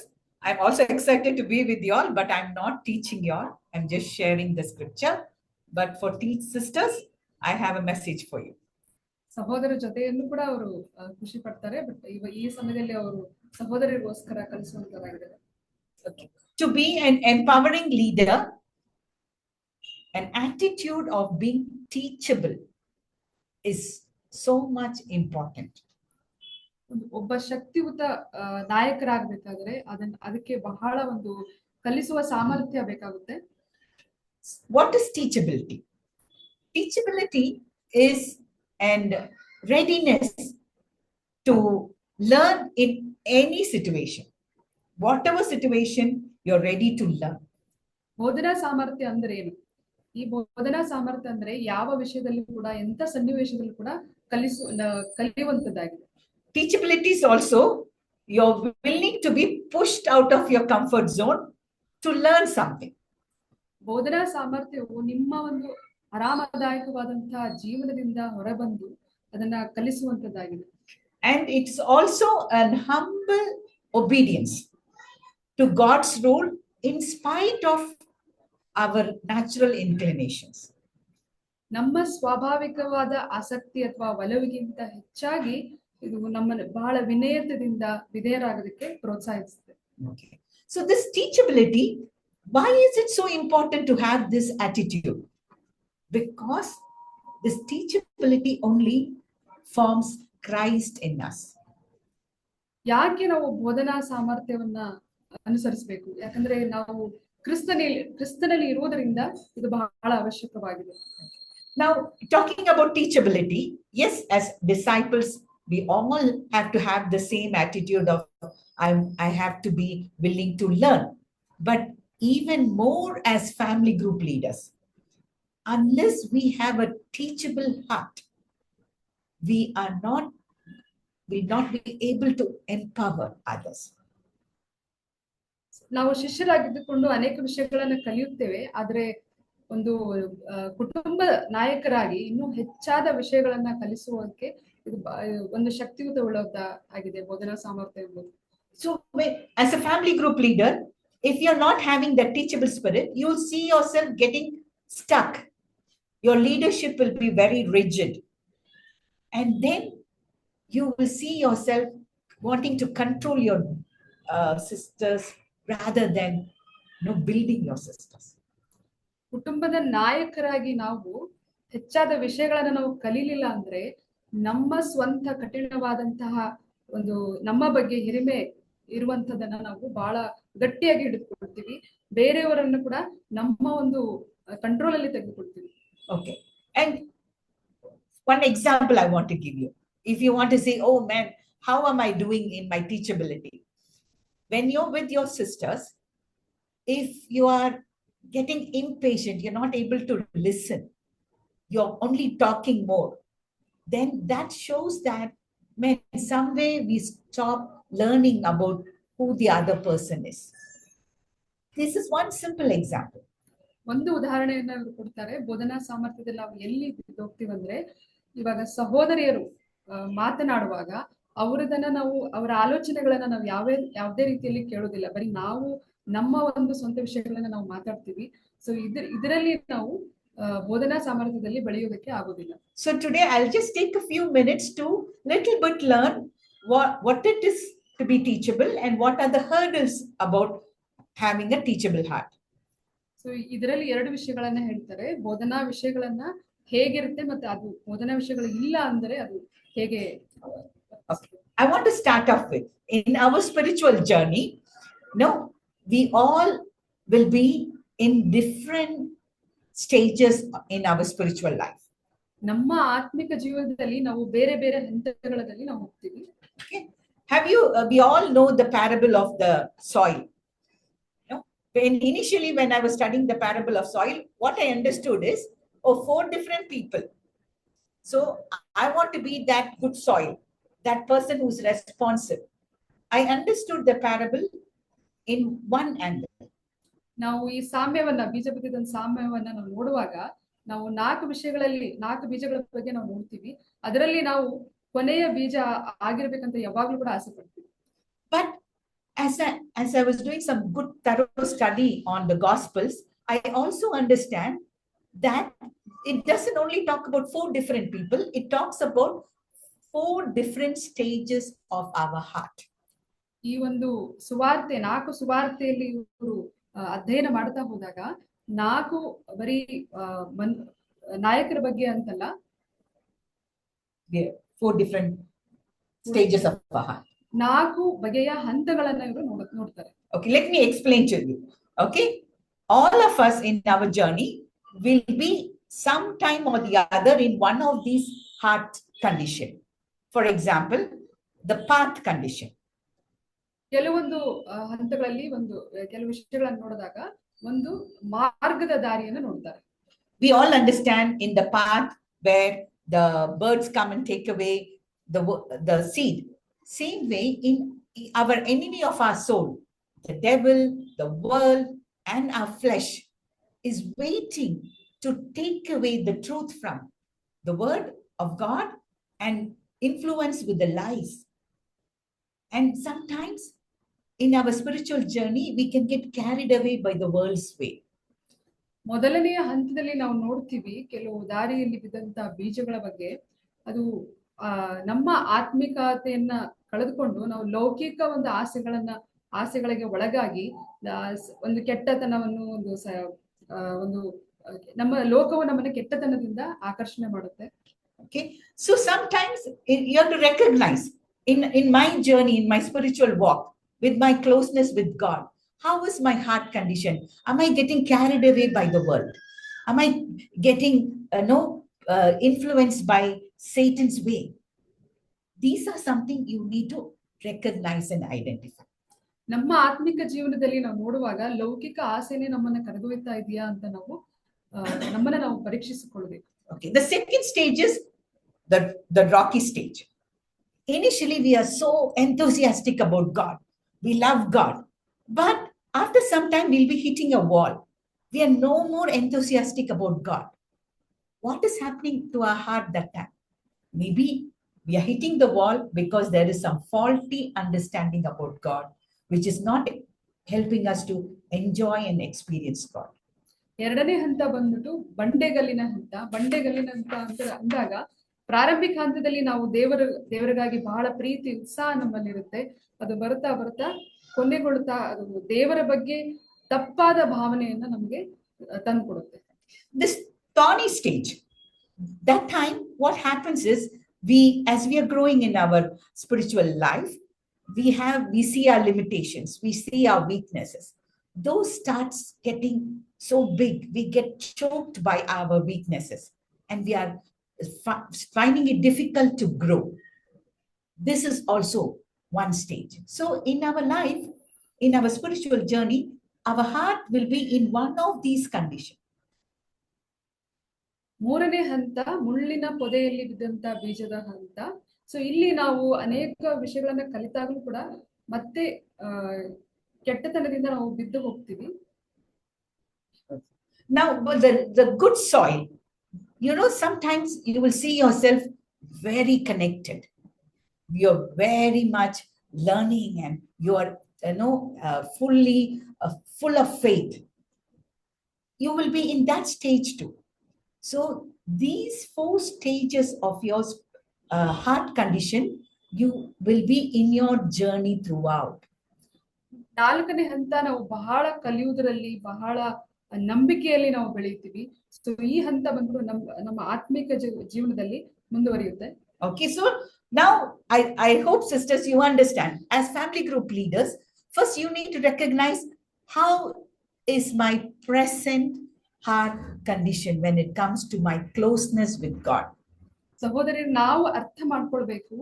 I'm also excited to be with you all, but I'm not teaching you all. I'm just sharing the scripture. But for sisters, I have a message for you. ಸಹೋದರ ಜೊತೆಯನ್ನು ಕೂಡ ಅವರು ಖುಷಿ ಪಡ್ತಾರೆ, ಬಟ್ ಈ ಸಮಯದಲ್ಲಿ ಅವರು ಸಹೋದರಿಗೋಸ್ಕರ ಕಲಿಸುವಂತರಾಗಿದ್ದಾರೆ. Okay. To be an empowering leader, an attitude of being teachable is so much important. ಒಬ್ಬ ಶಕ್ತಿಯುತ ನಾಯಕರಾಗಬೇಕಾದ್ರೆ ಅದಕ್ಕೆ ಬಹಳ ಒಂದು ಕಲಿಸುವ ಸಾಮರ್ಥ್ಯ ಬೇಕಾಗುತ್ತೆ. What is teachability? Teachability is an readiness to learn in any situation. Whatever situation, you're ready to learn. ಬೋಧನಾ ಸಾಮರ್ಥ್ಯ ಅಂದ್ರೆ ಏನು? ಈ ಬೋಧನಾ ಸಾಮರ್ಥ್ಯ ಅಂದ್ರೆ ಯಾವ ವಿಷಯದಲ್ಲಿ ಕೂಡ, ಎಂತ ಸನ್ನಿವೇಶದಲ್ಲಿ ಕೂಡ ಕಲಿಯುವಂತದ್ದಾಗಿದೆ. Teachability is also you're willing to be pushed out of your comfort zone to learn something. ಬೋಧನಾ ಸಾಮರ್ಥ್ಯವು ನಿಮ್ಮ ಒಂದು ಆರಾಮದಾಯಕವಾದಂತಹ ಜೀವನದಿಂದ ಹೊರಬಂದು ಅದನ್ನ ಕಲಿಸುವಂತದ್ದಾಗಿದೆ. And it's also an humble obedience to God's rule in spite of our natural inclinations. ನಮ್ಮ ಸ್ವಾಭಾವಿಕವಾದ ಆಸಕ್ತಿ ಅಥವಾ ಒಲವಿಗಿಂತ ಹೆಚ್ಚಾಗಿ ಇದು ನಮ್ಮನ್ನು ಬಹಳ ವಿನಯತೆಯಿಂದ ವಿಧೇಯರಾಗೋದಕ್ಕೆ ಪ್ರೋತ್ಸಾಹಿಸುತ್ತೆ. Okay. So this teachability, why is it so important to have this attitude? Because this teachability only forms Christ in us. ಯಾಕೆ ನಾವು ಬೋಧನಾ ಸಾಮರ್ಥ್ಯವನ್ನ ಅನುಸರಿಸಬೇಕು? ಯಾಕಂದ್ರೆ ನಾವು ಕ್ರಿಸ್ತನಲ್ಲಿ ಇರುವುದರಿಂದ ಇದು ಬಹಳ ಅವಶ್ಯಕವಾಗಿದೆ. Now, talking about teachability, yes, as disciples, we all have to have the same attitude of I have to be willing to learn. But even more as family group leaders, unless we have a teachable heart, we will not be able to empower others. ನಾವು ಶಿಷ್ಯರಾಗಿದ್ದುಕೊಂಡು ಅನೇಕ ವಿಷಯಗಳನ್ನ ಕಲಿಯುತ್ತೇವೆ, ಆದ್ರೆ ಒಂದು ಕುಟುಂಬ ನಾಯಕರಾಗಿ ಇನ್ನೂ ಹೆಚ್ಚಾದ ವಿಷಯಗಳನ್ನ ಕಲಿಸುವುದಕ್ಕೆ ಇದು ಒಂದು ಶಕ್ತಿಯುತ ಆಗಿದೆ ಬೋಧನಾ ಸಾಮರ್ಥ್ಯ ಎಂಬುದು. So as a family group leader, if you're not having that teachable spirit, you'll see yourself getting stuck. Your leadership will be very rigid. And then you will see yourself wanting to control your sisters rather than building your sisters. ಕುಟುಂಬದ ನಾಯಕರಾಗಿ ನಾವು ಹೆಚ್ಚಾದ ವಿಷಯಗಳನ್ನ ನಾವು ಕಲೀಲಿಲ್ಲ ಅಂದ್ರೆ ನಮ್ಮ ಸ್ವಂತ ಕಠಿಣವಾದಂತಹ ಒಂದು ನಮ್ಮ ಬಗ್ಗೆ ಹಿರಿಮೆ ಇರುವಂತದನ್ನ ನಾವು ಬಹಳ ಗಟ್ಟಿಯಾಗಿ ಹಿಡಿದುಕೊಳ್ತೀವಿ, ಬೇರೆಯವರನ್ನು ಕೂಡ ನಮ್ಮ ಒಂದು ಕಂಟ್ರೋಲ್ ಅಲ್ಲಿ ತೆಗೆದುಕೊಳ್ತೀವಿ. Okay, and one example I want to give you. If you want to say, oh man, how am I doing in my teachability? When you're with your sisters, if you are getting impatient, you're not able to listen, you're only talking more, then that shows that in some way we stop learning about who the other person is. This is one simple example. ಒಂದು ಉದಾಹರಣೆಯನ್ನ ಅವರು ಕೊಡ್ತಾರೆ. ಬೋಧನಾ ಸಾಮರ್ಥ್ಯದಲ್ಲಿ ನಾವು ಎಲ್ಲಿ ಹೋಗ್ತೀವಂದ್ರೆ, ಇವಾಗ ಸಹೋದರಿಯರು ಮಾತನಾಡುವಾಗ ಅವರದನ್ನ ನಾವು ಅವರ ಆಲೋಚನೆಗಳನ್ನ ನಾವು ಯಾವುದೇ ರೀತಿಯಲ್ಲಿ ಕೇಳೋದಿಲ್ಲ. ಬರೀ ನಾವು ನಮ್ಮ ಒಂದು ಸ್ವಂತ ವಿಷಯಗಳನ್ನ ನಾವು ಮಾತಾಡ್ತೀವಿ. ಸೊ ಇದರಲ್ಲಿ ನಾವು ಬೋಧನಾ ಸಾಮರ್ಥ್ಯದಲ್ಲಿ ಬೆಳೆಯೋದಕ್ಕೆ ಆಗೋದಿಲ್ಲ. So today I'll just take a few minutes to little bit learn what it is to be teachable and what are the hurdles about having a teachable heart. So ಇದರಲ್ಲಿ 2 ವಿಷಯಗಳನ್ನ ಹೇಳ್ತಾರೆ. ಬೋಧನಾ ವಿಷಯಗಳನ್ನ ಹೇಗಿರುತ್ತೆ ಮತ್ತೆ ಅದು ಬೋಧನಾ ವಿಷಯಗಳು ಇಲ್ಲ ಅಂದ್ರೆ ಅದು ಹೇಗೆ. I want to start off with, in our spiritual journey, we all will be in different stages in our spiritual life. ನಮ್ಮ ಆತ್ಮಿಕ ಜೀವನದಲ್ಲಿ ನಾವು ಬೇರೆ ಬೇರೆ ಹಂತಗಳಲ್ಲಿ ನಾವು ಹೋಗ್ತೀವಿ. Okay. We all know the parable of the soil. Initially, when I was studying the parable of soil, what I understood is, 4 different people. So I want to be that good soil, that person who's responsive. I understood the parable in one angle. ನಾವು ಈ ಸಾಮ್ಯವನ್ನ ಬೀಜ ಬಿತ್ತಿದ ಸಾಮ್ಯವನ್ನ ನಾವು ನೋಡುವಾಗ ನಾವು 4 ಬೀಜಗಳ ಬಗ್ಗೆ ನಾವು ನೋಡ್ತೀವಿ. ಅದರಲ್ಲಿ ನಾವು ಕೊನೆಯ ಬೀಜ ಆಗಿರ್ಬೇಕಂತ ಯಾವಾಗ್ಲೂ ಕೂಡ ಆಸೆ ಪಡ್ತೀವಿ. But as I was doing some good thorough study on the Gospels, I also understand that it doesn't only talk about 4 different people, it talks about 4 different stages of our heart. ಈ ಒಂದು ಸುವಾರ್ತೆ 4 ಸುವಾರ್ತೆಯಲ್ಲಿ ಇವರು ಅಧ್ಯಯನ ಮಾಡ್ತಾ ಹೋದಾಗ 4 ಬರೀ ನಾಯಕರ ಬಗ್ಗೆ ಅಂತಲ್ಲ, 4 different stages of our heart. 4 ಬಗೆಯ ಹಂತಗಳನ್ನ ಇವರು ನೋಡ್ತಾರೆ. Okay, let me explain to you. Okay, all of us in our journey will be sometime or the other in one of these heart condition. For example, the path condition. ಕೆಲವೊಂದು ಹಂತಗಳಲ್ಲಿ ಕೆಲವು ವಿಷಯಗಳನ್ನು ನೋಡಿದಾಗ ಒಂದು ಮಾರ್ಗದ ದಾರಿಯನ್ನು ನೋಡ್ತಾರೆ. We all understand in the path where the birds come and take away the seed. Same way in our enemy of our soul, the devil, the world, and our flesh is waiting to take away the truth from the word of God and influence with the lies. And sometimes in our spiritual journey, we can get carried away by the world's way. ಮೊದಲನೆಯ ಹಂತದಲ್ಲಿ ನಾವು ನೋಡ್ತೀವಿ ಕೆಲವು ದಾರಿಯಲ್ಲಿ ಬಿದ್ದಂತ ಬೀಜಗಳ ಬಗ್ಗೆ. ಅದು ನಮ್ಮ ಆತ್ಮಿಕತೆಯನ್ನ ಕಳೆದುಕೊಂಡು ನಾವು ಲೌಕಿಕ ಒಂದು ಆಸೆಗಳಿಗೆ ಒಳಗಾಗಿ ಒಂದು ಕೆಟ್ಟತನವನ್ನು ಒಂದು ನಮ್ಮ ಲೋಕವು ನಮ್ಮನ್ನ ಕೆಟ್ಟತನದಿಂದ ಆಕರ್ಷಣೆ ಮಾಡುತ್ತೆ. Okay, so sometimes you have to recognize in my journey, in my spiritual walk, with my closeness with God, how is my heart condition? Am I getting carried away by the world? Am I getting influenced by Satan's way? These are something you need to recognize and identify. ನಮ್ಮ ಆತ್ಮಿಕ ಜೀವನದಲ್ಲಿ ನಾವು ನೋಡುವಾಗ ಲೌಕಿಕ ಆಸೆನೇ ನಮ್ಮನ್ನ ಕರೆದೊಯ್ತಾ ಇದೆಯಾ ಅಂತ ನಮ್ಮನ್ನ ನಾವು ಪರೀಕ್ಷಿಸಿಕೊಳ್ಳಬೇಕು. Okay, the second stage is the rocky stage. Initially, we are so enthusiastic about God. We love God. But after some time, we'll be hitting a wall. We are no more enthusiastic about God. What is happening to our heart that time? Maybe we are hitting the wall because there is some faulty understanding about God, which is not helping us to enjoy and experience God. ಎರಡನೇ ಹಂತ ಬಂದ್ಬಿಟ್ಟು ಬಂಡೆಗಲ್ಲಿನ ಹಂತ ಅಂತ ಅಂದಾಗ ಪ್ರಾರಂಭಿಕ ಹಂತದಲ್ಲಿ ನಾವು ದೇವರಿಗಾಗಿ ಬಹಳ ಪ್ರೀತಿ ಉತ್ಸಾಹ ನಮ್ಮಲ್ಲಿರುತ್ತೆ. ಅದು ಬರ್ತಾ ಕೊನೆಗೊಳ್ತಾ ಅದು ದೇವರ ಬಗ್ಗೆ ತಪ್ಪಾದ ಭಾವನೆಯನ್ನ ನಮಗೆ ತಂದುಕೊಡುತ್ತೆ. This thorny stage, that time what happens is as we are growing in our spiritual life, we see our limitations, we see our weaknesses. Those starts getting so big, we get choked by our weaknesses and we are finding it difficult to grow. This is also one stage. So in our life, in our spiritual journey, our heart will be in one of these conditions. ಮೂರನೇ ಹಂತ ಮುಳ್ಳಿನ ಪೊದೆಯಲ್ಲಿ ಬಿದ್ದಂತ ಬೀಜದ ಹಂತ. So ಇಲ್ಲಿ ನಾವು ಅನೇಕ ವಿಷಯಗಳನ್ನ ಕಲಿತಾಗಲೂ ಕೂಡ ಮತ್ತೆ ಕೆಟ್ಟತನದಿಂದ ನಾವು ಬಿದ್ದು ಹೋಗ್ತೀವಿ. Now, the good soil, sometimes you will see yourself very connected. You're very much learning and you're, fully full of faith. You will be in that stage too. So these 4 stages of your heart condition, you will be in your journey throughout. 4ನೇ ಹಂತ ನಾವು ಬಹಳ ಕಲಿಯುವುದರಲ್ಲಿ, ಬಹಳ ನಂಬಿಕೆಯಲ್ಲಿ ನಾವು ಬೆಳೆಯುತ್ತೀವಿ. So ಈ ಹಂತ ಬಂದು ನಮ್ಮ ಆತ್ಮಿಕ ಜೀವನದಲ್ಲಿ ಮುಂದುವರಿಯುತ್ತೆ. Okay, so now I hope, sisters, you understand. As family group leaders, first you need to recognize how is my present heart condition when it comes to my closeness with God. ಸಹೋದರಿ, ನಾವು ಅರ್ಥ ಮಾಡ್ಕೊಳ್ಬೇಕು,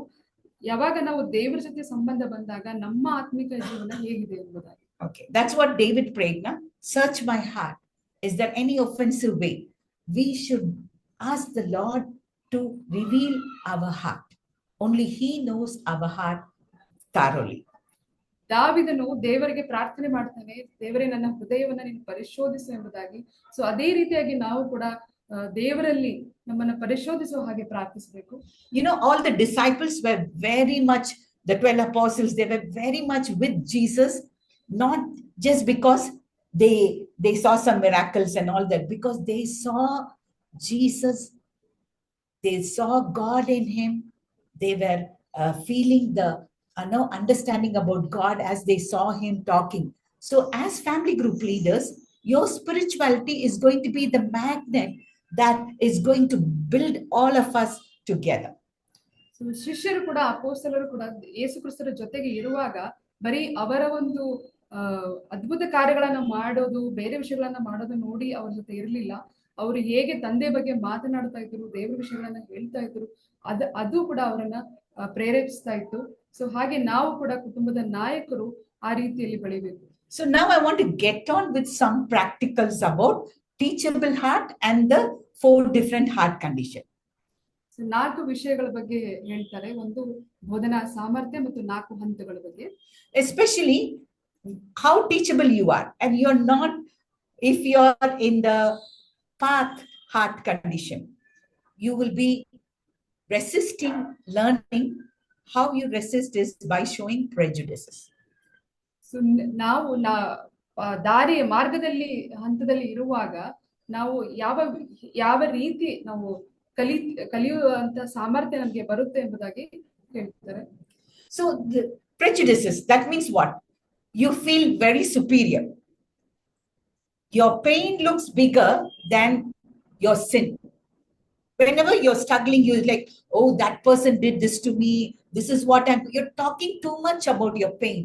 ಯಾವಾಗ ನಾವು ದೇವರ ಜೊತೆ ಸಂಬಂಧ ಬಂದಾಗ ನಮ್ಮ ಆತ್ಮಿಕ ಜೀವನ ಹೇಗಿದೆ ಎಂಬುದಾಗಿ. Okay, that's what David prayed now. Search my heart. Is there any offensive way? We should ask the Lord to reveal our heart. Only he knows our heart thoroughly. ದಾವಿದನು ದೇವರಿಗೆ ಪ್ರಾರ್ಥನೆ ಮಾಡ್ತಾನೆ, ದೇವರೇ ನನ್ನ ಹೃದಯವನ್ನ ನೀನು ಪರಿಶೋಧಿಸು ಎಂಬುದಾಗಿ. ಸೊ ಅದೇ ರೀತಿಯಾಗಿ ನಾವು ಕೂಡ ದೇವರಲ್ಲಿ ನಮ್ಮನ್ನ ಪರಿಶೋಧಿಸುವ ಹಾಗೆ ಪ್ರಾರ್ಥಿಸಬೇಕು. All the disciples were very much, the 12 apostles, they were very much with Jesus, not just because they saw some miracles and all that, because they saw Jesus, they saw God in him. They were feeling the understanding about God as they saw him talking. So as family group leaders, your spirituality is going to be the magnet that is going to build all of us together. So ಶಿಷ್ಯರು ಕೂಡ, ಅಪೊಸ್ತಲರು ಕೂಡ ಯೇಸು ಕ್ರಿಸ್ತರ ಜೊತೆಗೆ ಇರುವಾಗ ಬರೀ ಅವರ ಒಂದು ಅದ್ಭುತ ಕಾರ್ಯಗಳನ್ನ ಮಾಡೋದು, ಬೇರೆ ವಿಷಯಗಳನ್ನ ಮಾಡೋದು ನೋಡಿ ಅವ್ರ ಜೊತೆ ಇರಲಿಲ್ಲ. ಅವರು ಹೇಗೆ ತಂದೆ ಬಗ್ಗೆ ಮಾತನಾಡ್ತಾ ಇದ್ರು, ದೇವರ ವಿಷಯಗಳನ್ನ ಹೇಳ್ತಾ ಇದ್ರು, ಅದು ಕೂಡ ಅವರನ್ನ ಪ್ರೇರೇಪಿಸ್ತಾ ಇತ್ತು. ಸೊ ಹಾಗೆ ನಾವು ಕೂಡ ಕುಟುಂಬದ ನಾಯಕರು ಆ ರೀತಿಯಲ್ಲಿ ಬೆಳಿಬೇಕು. So now I want to get on with some practicals about teachable heart and the 4 different heart condition. So 4 ವಿಷಯಗಳ ಬಗ್ಗೆ ಹೇಳ್ತಾರೆ. ಒಂದು ಬೋಧನಾ ಸಾಮರ್ಥ್ಯ ಮತ್ತು 4 ಹಂತಗಳ ಬಗ್ಗೆ. Especially how teachable you are, and you're not, if you're in the path heart condition, you will be resisting learning. How you resist is by showing prejudices. So ನಾವು ದಾರಿಯ ಮಾರ್ಗದಲ್ಲಿ ಹಂತದಲ್ಲಿ ಇರುವಾಗ ನಾವು ಯಾವ ರೀತಿ ನಾವು ಕಲಿಯುವಂತ ಸಾಮರ್ಥ್ಯ ನಮಗೆ ಬರುತ್ತೆ ಎಂಬುದಾಗಿ ಹೇಳ್ತಾರೆ. So the prejudices, that means what? You feel very superior. Your pain looks bigger than your sin. Whenever you're struggling, you're like, oh, that person did this to me. This is what you're talking too much about your pain,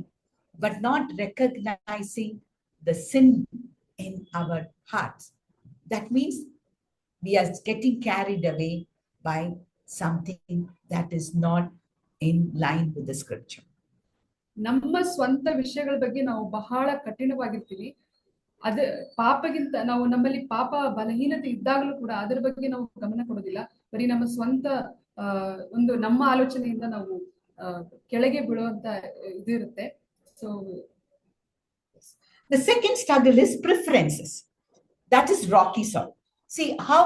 but not recognizing the sin in our hearts. That means we are getting carried away by something that is not in line with the scripture. ನಮ್ಮ ಸ್ವಂತ ವಿಷಯಗಳ ಬಗ್ಗೆ ನಾವು ಬಹಳ ಕಠಿಣವಾಗಿರ್ತೀವಿ. ಅದ ಪಾಪಗಿಂತ ನಾವು ನಮ್ಮಲ್ಲಿ ಪಾಪ ಬಲಹೀನತೆ ಇದ್ದಾಗಲೂ ಕೂಡ ಅದರ ಬಗ್ಗೆ ನಾವು ಗಮನ ಕೊಡೋದಿಲ್ಲ. ಬರೀ ನಮ್ಮ ಸ್ವಂತ ಒಂದು ನಮ್ಮ ಆಲೋಚನೆಯಿಂದ ನಾವು ಕೆಳಗೆ ಬೀಳುವಂತ ಇದಿರುತ್ತೆ. So the second struggle is preferences. That is rocky soil. See how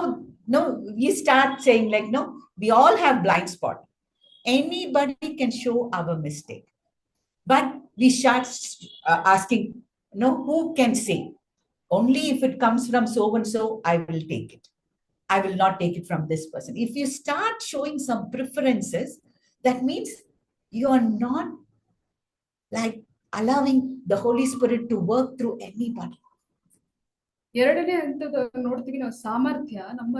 we start saying like, no, we all have blind spot. Anybody can show our mistake, but we start asking, who can say? Only if it comes from so and so, I will take it. I will not take it from this person. If you start showing some preferences, that means you are not like allowing the Holy Spirit to work through anybody. ಎರಡನೇ ಹಂತದ ನೋಡ್ತೀವಿ ನಾವು ಸಾಮರ್ಥ್ಯ. ನಮ್ಮ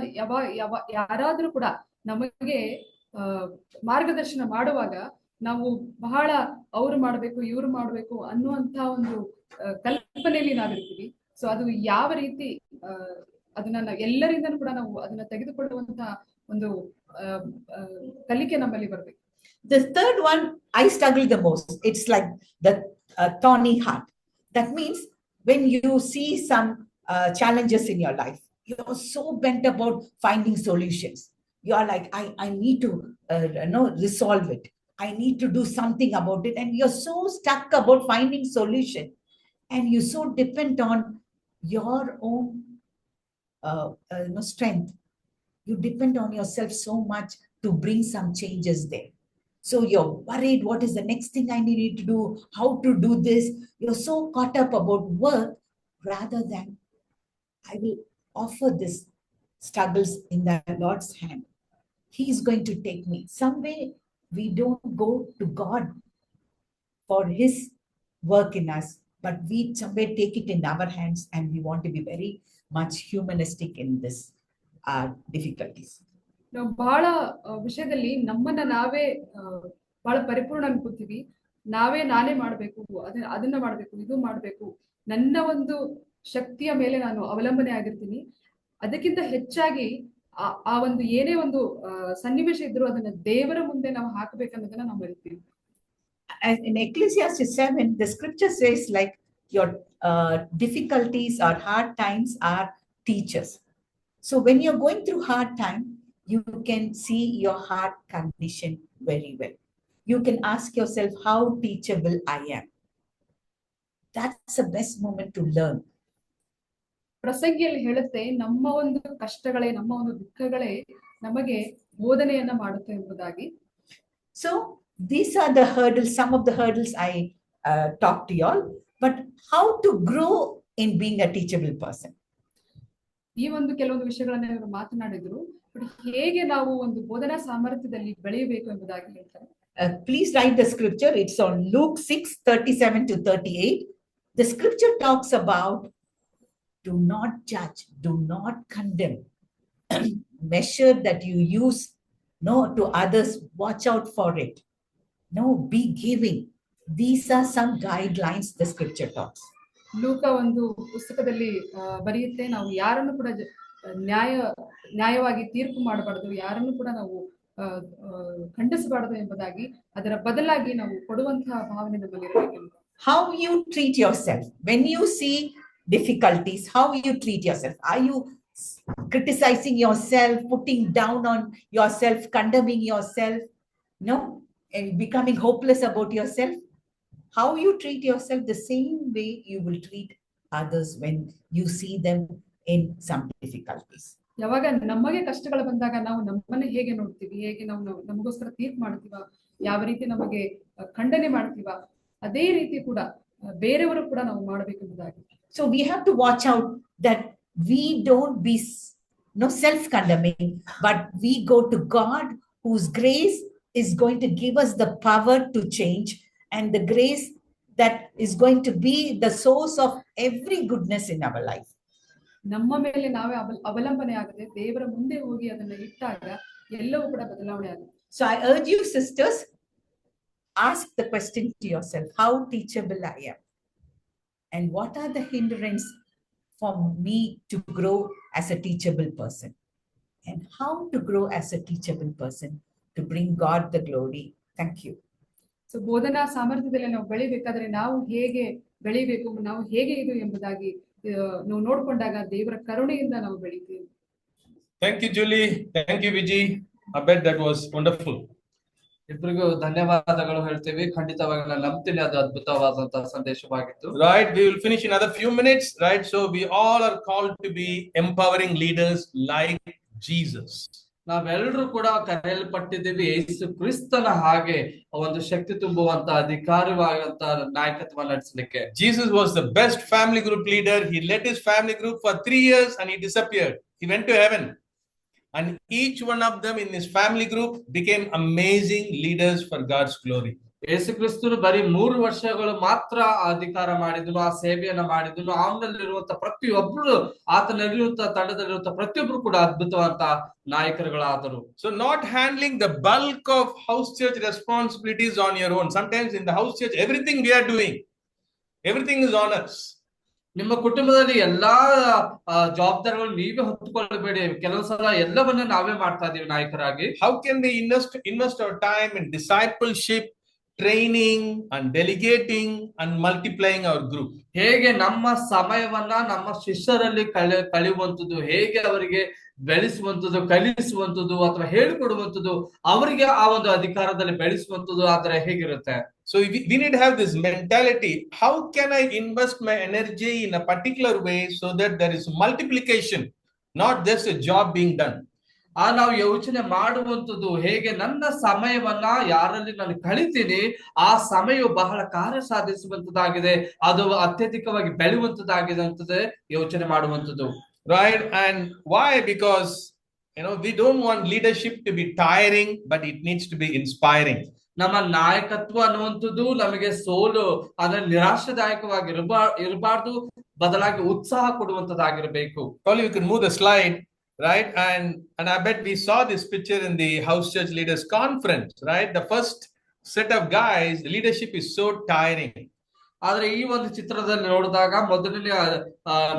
ಯಾರಾದ್ರೂ ಕೂಡ ನಮಗೆ ಮಾರ್ಗದರ್ಶನ ಮಾಡುವಾಗ ನಾವು ಬಹಳ ಅವ್ರು ಮಾಡ್ಬೇಕು ಇವ್ರು ಮಾಡ್ಬೇಕು ಅನ್ನುವಂತ ಒಂದು ಕಲ್ಪನೆಯಲ್ಲಿ ನಾವಿರ್ತೀವಿ. ಸೊ ಅದು ಯಾವ ರೀತಿ ಅದನ್ನ ಎಲ್ಲರಿಂದನೂ ಕೂಡ ನಾವು ಅದನ್ನ ತೆಗೆದುಕೊಳ್ಳುವಂತ ಒಂದು ಕಲಿಕೆ ನಮ್ಮಲ್ಲಿ ಬರ್ಬೇಕು. The third one, I struggle the most. It's like the thorny heart. That means when you see some challenges in your life, you're so bent about finding solutions. You are like, I need to resolve it. I need to do something about it. And you're so stuck about finding solution. And you so depend on your own strength. You depend on yourself so much to bring some changes there. So you're worried, what is the next thing I need to do? How to do this? You're so caught up about work rather than I will offer this struggles in the Lord's hand. He is going to take me. Some way we don't go to God for his work in us, but we somewhere take it in our hands and we want to be very much humanistic in this difficulties. ನಾವು ಬಹಳ ವಿಷಯದಲ್ಲಿ ನಮ್ಮನ್ನ ನಾವೇ ಬಹಳ ಪರಿಪೂರ್ಣ ಅನ್ಕೋತೀವಿ. ನಾನೇ ಮಾಡ್ಬೇಕು, ಅದನ್ನ ಮಾಡ್ಬೇಕು, ಇದು ಮಾಡ್ಬೇಕು, ನನ್ನ ಒಂದು ಶಕ್ತಿಯ ಮೇಲೆ ನಾನು ಅವಲಂಬನೆ ಆಗಿರ್ತೀನಿ. ಅದಕ್ಕಿಂತ ಹೆಚ್ಚಾಗಿ ಆ ಒಂದು ಏನೇ ಒಂದು ಸನ್ನಿವೇಶ ಇದ್ರೂ ಅದನ್ನ ದೇವರ ಮುಂದೆ ನಾವು ಹಾಕಬೇಕನ್ನೋದನ್ನ ನಾವು ಮರಿತೀವಿ. In Ecclesiastes 7, the scripture says like your difficulties or hard times are teachers. So when you're going through hard time, you can see your heart condition very well. You can ask yourself, how teachable I am. That's the best moment to learn. ಪ್ರಸಂಗಿಯಲ್ಲಿ ಹೇಳುತ್ತೆ, ನಮ್ಮ ಒಂದು ಕಷ್ಟಗಳೇ, ನಮ್ಮ ಒಂದು ದುಃಖಗಳೇ ನಮಗೆ ಬೋಧನೆಯನ್ನ ಮಾಡುತ್ತೆ ಎಂಬುದಾಗಿ. So these are the hurdles, some of the hurdles I talked to you all, but how to grow in being a teachable person. ಈ ಒಂದು ಕೆಲವೊಂದು ವಿಷಯಗಳನ್ನ ಇವರು ಮಾತನಾಡಿದ್ರು, ಬಟ್ ಹೇಗೆ ನಾವು ಒಂದು ಬೋಧನಾ ಸಾಮರ್ಥ್ಯದಲ್ಲಿ ಬೆಳೆಯಬೇಕು ಎಂಬುದಾಗಿ ಹೇಳ್ತಾರೆ. Please write the scripture. It's on Luke 6:37 to 38. The scripture talks about do not judge, do not condemn. Measure that you use, no, to others, watch out for it. No, be giving. These are some guidelines the scripture talks. ಲೂಕ ಒಂದು ಪುಸ್ತಕದಲ್ಲಿ ಬರೆಯುತ್ತೆ, ನಾವು ಯಾರನ್ನು ಕೂಡ ನ್ಯಾಯವಾಗಿ ತೀರ್ಪು ಮಾಡಬಾರದು, ಯಾರನ್ನು ಕೂಡ ನಾವು ಖಂಡಿಸಬಾರದು ಎಂಬುದಾಗಿ, ಅದರ ಬದಲಾಗಿ ನಾವು ಕೊಡುವಂತಹ ಭಾವನೆ ನಮ್ಮಲ್ಲಿರಬೇಕು. How you treat yourself when you see difficulties, how you treat yourself. Are you criticizing yourself, putting down on yourself, condemning yourself, no, and becoming hopeless about yourself? How you treat yourself, the same way you will treat others when you see them in some difficulties. ಯಾವಾಗ ನಮಗೆ ಕಷ್ಟಗಳು ಬಂದಾಗ ನಾವು ನಮ್ಮನ್ನ ಹೇಗೆ ನೋಡ್ತೀವಿ, ಹೇಗೆ ನಾವು ನಮಗೋಸ್ಕರ ತೀರ್ಪು ಮಾಡ್ತೀವ, ಯಾವ ರೀತಿ ನಮಗೆ ಖಂಡನೆ ಮಾಡ್ತೀವ, ಅದೇ ರೀತಿ ಕೂಡ ಬೇರೆಯವರು ಕೂಡ ನಾವು ಮಾಡಬೇಕೆಂಬುದಾಗಿ. So we have to watch out that we don't be self-condemning, but we go to God, whose grace is going to give us the power to change, and the grace that is going to be the source of every goodness in our life. ನಮ್ಮ ಮೇಲೆ ನಾವೇ ಅವಲಂಬನೆ ಆಗದೆ ದೇವರ ಮುಂದೆ ಹೋಗಿ ಅದನ್ನ ಇಟ್ಟಾಗ ಎಲ್ಲವೂ ಕೂಡ ಬದಲಾವಣೆ ಆಗುತ್ತೆ. So I urge you, sisters, ask the question to yourself, how teachable I am, and what are the hindrances for me to grow as a teachable person, and how to grow as a teachable person to bring God the glory. Thank you. So ಬೋಧನಾ ಸಾಮರ್ಥ್ಯದಲ್ಲಿ ನಾವು ಬೆಳಿಬೇಕಾದ್ರೆ ನಾವು ಹೇಗೆ ಬೆಳಿಬೇಕು, ನಾವು ಹೇಗೆ ಇದು ಎಂಬುದಾಗಿ ನಾವು ನೋಡ್ಕೊಂಡಾಗ ದೇವರ ಕರುಣೆಯಿಂದ ನಾವು ಬೆಳಿತೀವಿ. Thank you, Julie. Thank you, Vijay. I bet that was wonderful. ಇಬ್ಬರಿಗೂ ಧನ್ಯವಾದಗಳು ಹೇಳ್ತೀವಿ. ಖಂಡಿತವಾಗಿ ನಾನು ನಂಬ್ತೀನಿ ಅದು ಅದ್ಭುತವಾದಂತಹ ಸಂದೇಶವಾಗಿತ್ತು. Right, we will finish in another few minutes. Right, so we all are called to be empowering leaders like Jesus. ನಾವೆಲ್ಲರೂ ಕೂಡ ಕರೆಯಲ್ಪಟ್ಟಿದ್ದೀವಿ ಯೇಸು ಕ್ರಿಸ್ತನ ಹಾಗೆ ಒಂದು ಶಕ್ತಿ ತುಂಬುವಂತ ಅಧಿಕಾರವಾದಂತ ನಾಯಕತ್ವ ನಡೆಸಲಿಕ್ಕೆ. Jesus was the best family group leader. He led his family group for 3 years and he disappeared. He went to heaven. And each one of them in his family group became amazing leaders for God's glory. ಯೇಸು ಕ್ರಿಸ್ತನು ಬರೀ 3 ವರ್ಷಗಳು ಮಾತ್ರ ಅಧಿಕಾರ ಮಾಡಿದನು, ಆ ಸೇವೆಯನ್ನ ಮಾಡಿದನು. ಅವನಲ್ಲಿರುವಂತ ಪ್ರತಿಯೊಬ್ಬರು, ಆತನಲ್ಲಿರುವಂತ ತಂಡದಲ್ಲಿರುವಂತ ಪ್ರತಿಯೊಬ್ಬರು ಕೂಡ ಅದ್ಭುತವಾದ ನಾಯಕರುಗಳಾದರು. So not handling the bulk of house church responsibilities on your own. Sometimes in the house church, everything we are doing, everything is on us. ನಿಮ್ಮ ಕುಟುಂಬದಲ್ಲಿ ಎಲ್ಲಾ ಜವಾಬ್ದಾರಿಗಳು ನೀವೇ ಹೊತ್ತುಕೊಳ್ಳಬೇಡಿ. ಕೆಲವು ಸಲ ಎಲ್ಲವನ್ನ ನಾವೇ ಮಾಡ್ತಾ ಇದೀವಿ ನಾಯಕರಾಗಿ. How can we invest our time in discipleship, training and delegating and multiplying our group? ಹೇಗೆ ನಮ್ಮ ಸಮಯವನ್ನ ನಮ್ಮ ಶಿಷ್ಯರಲ್ಲಿ ಕಳೆಯುವಂಥದ್ದು, ಹೇಗೆ ಅವರಿಗೆ ಬೆಳೆಸುವಂಥದ್ದು, ಕಲಿಸುವಂಥದ್ದು ಅಥವಾ ಹೇಳಿಕೊಡುವಂಥದ್ದು, ಅವರಿಗೆ ಆ ಒಂದು ಅಧಿಕಾರದಲ್ಲಿ ಬೆಳೆಸುವಂಥದ್ದು ಆದ್ರೆ ಹೇಗಿರುತ್ತೆ? So we need to have this mentality. How can I invest my energy in a particular way so that there is multiplication, not just a job being done? ನಾವು ಯೋಚನೆ ಮಾಡುವಂತದ್ದು ಹೇಗೆ ನನ್ನ ಸಮಯವನ್ನ ಯಾರಲ್ಲಿ ನಾನು ಕಳಿತೀನಿ ಆ ಸಮಯವು ಬಹಳ ಕಾರ್ಯ ಸಾಧಿಸುವಂತದ್ದಾಗಿದೆ, ಅದು ಅತ್ಯಧಿಕವಾಗಿ ಬೆಳೆಯುವಂತದ್ದಾಗಿದೆ ಅಂತ ಯೋಚನೆ ಮಾಡುವಂತದ್ದು. Right? And why? Because we don't want leadership to be tiring, but it needs to be inspiring. ನಮ್ಮ ನಾಯಕತ್ವ ಅನ್ನುವಂಥದ್ದು ನಮಗೆ ಸೋಲು ಅಂದ್ರೆ ನಿರಾಶಾದಾಯಕವಾಗಿ ಇರಬಾರ್ದು, ಬದಲಾಗಿ ಉತ್ಸಾಹ ಕೊಡುವಂತದ್ದಾಗಿರಬೇಕು. Probably you can move the slide, right? And I bet we saw this picture in the House Church Leaders Conference, right? The first set of guys, the leadership is so tiring. ಆದ್ರೆ ಈ ಒಂದು ಚಿತ್ರದಲ್ಲಿ ನೋಡಿದಾಗ ಮೊದಲನೇ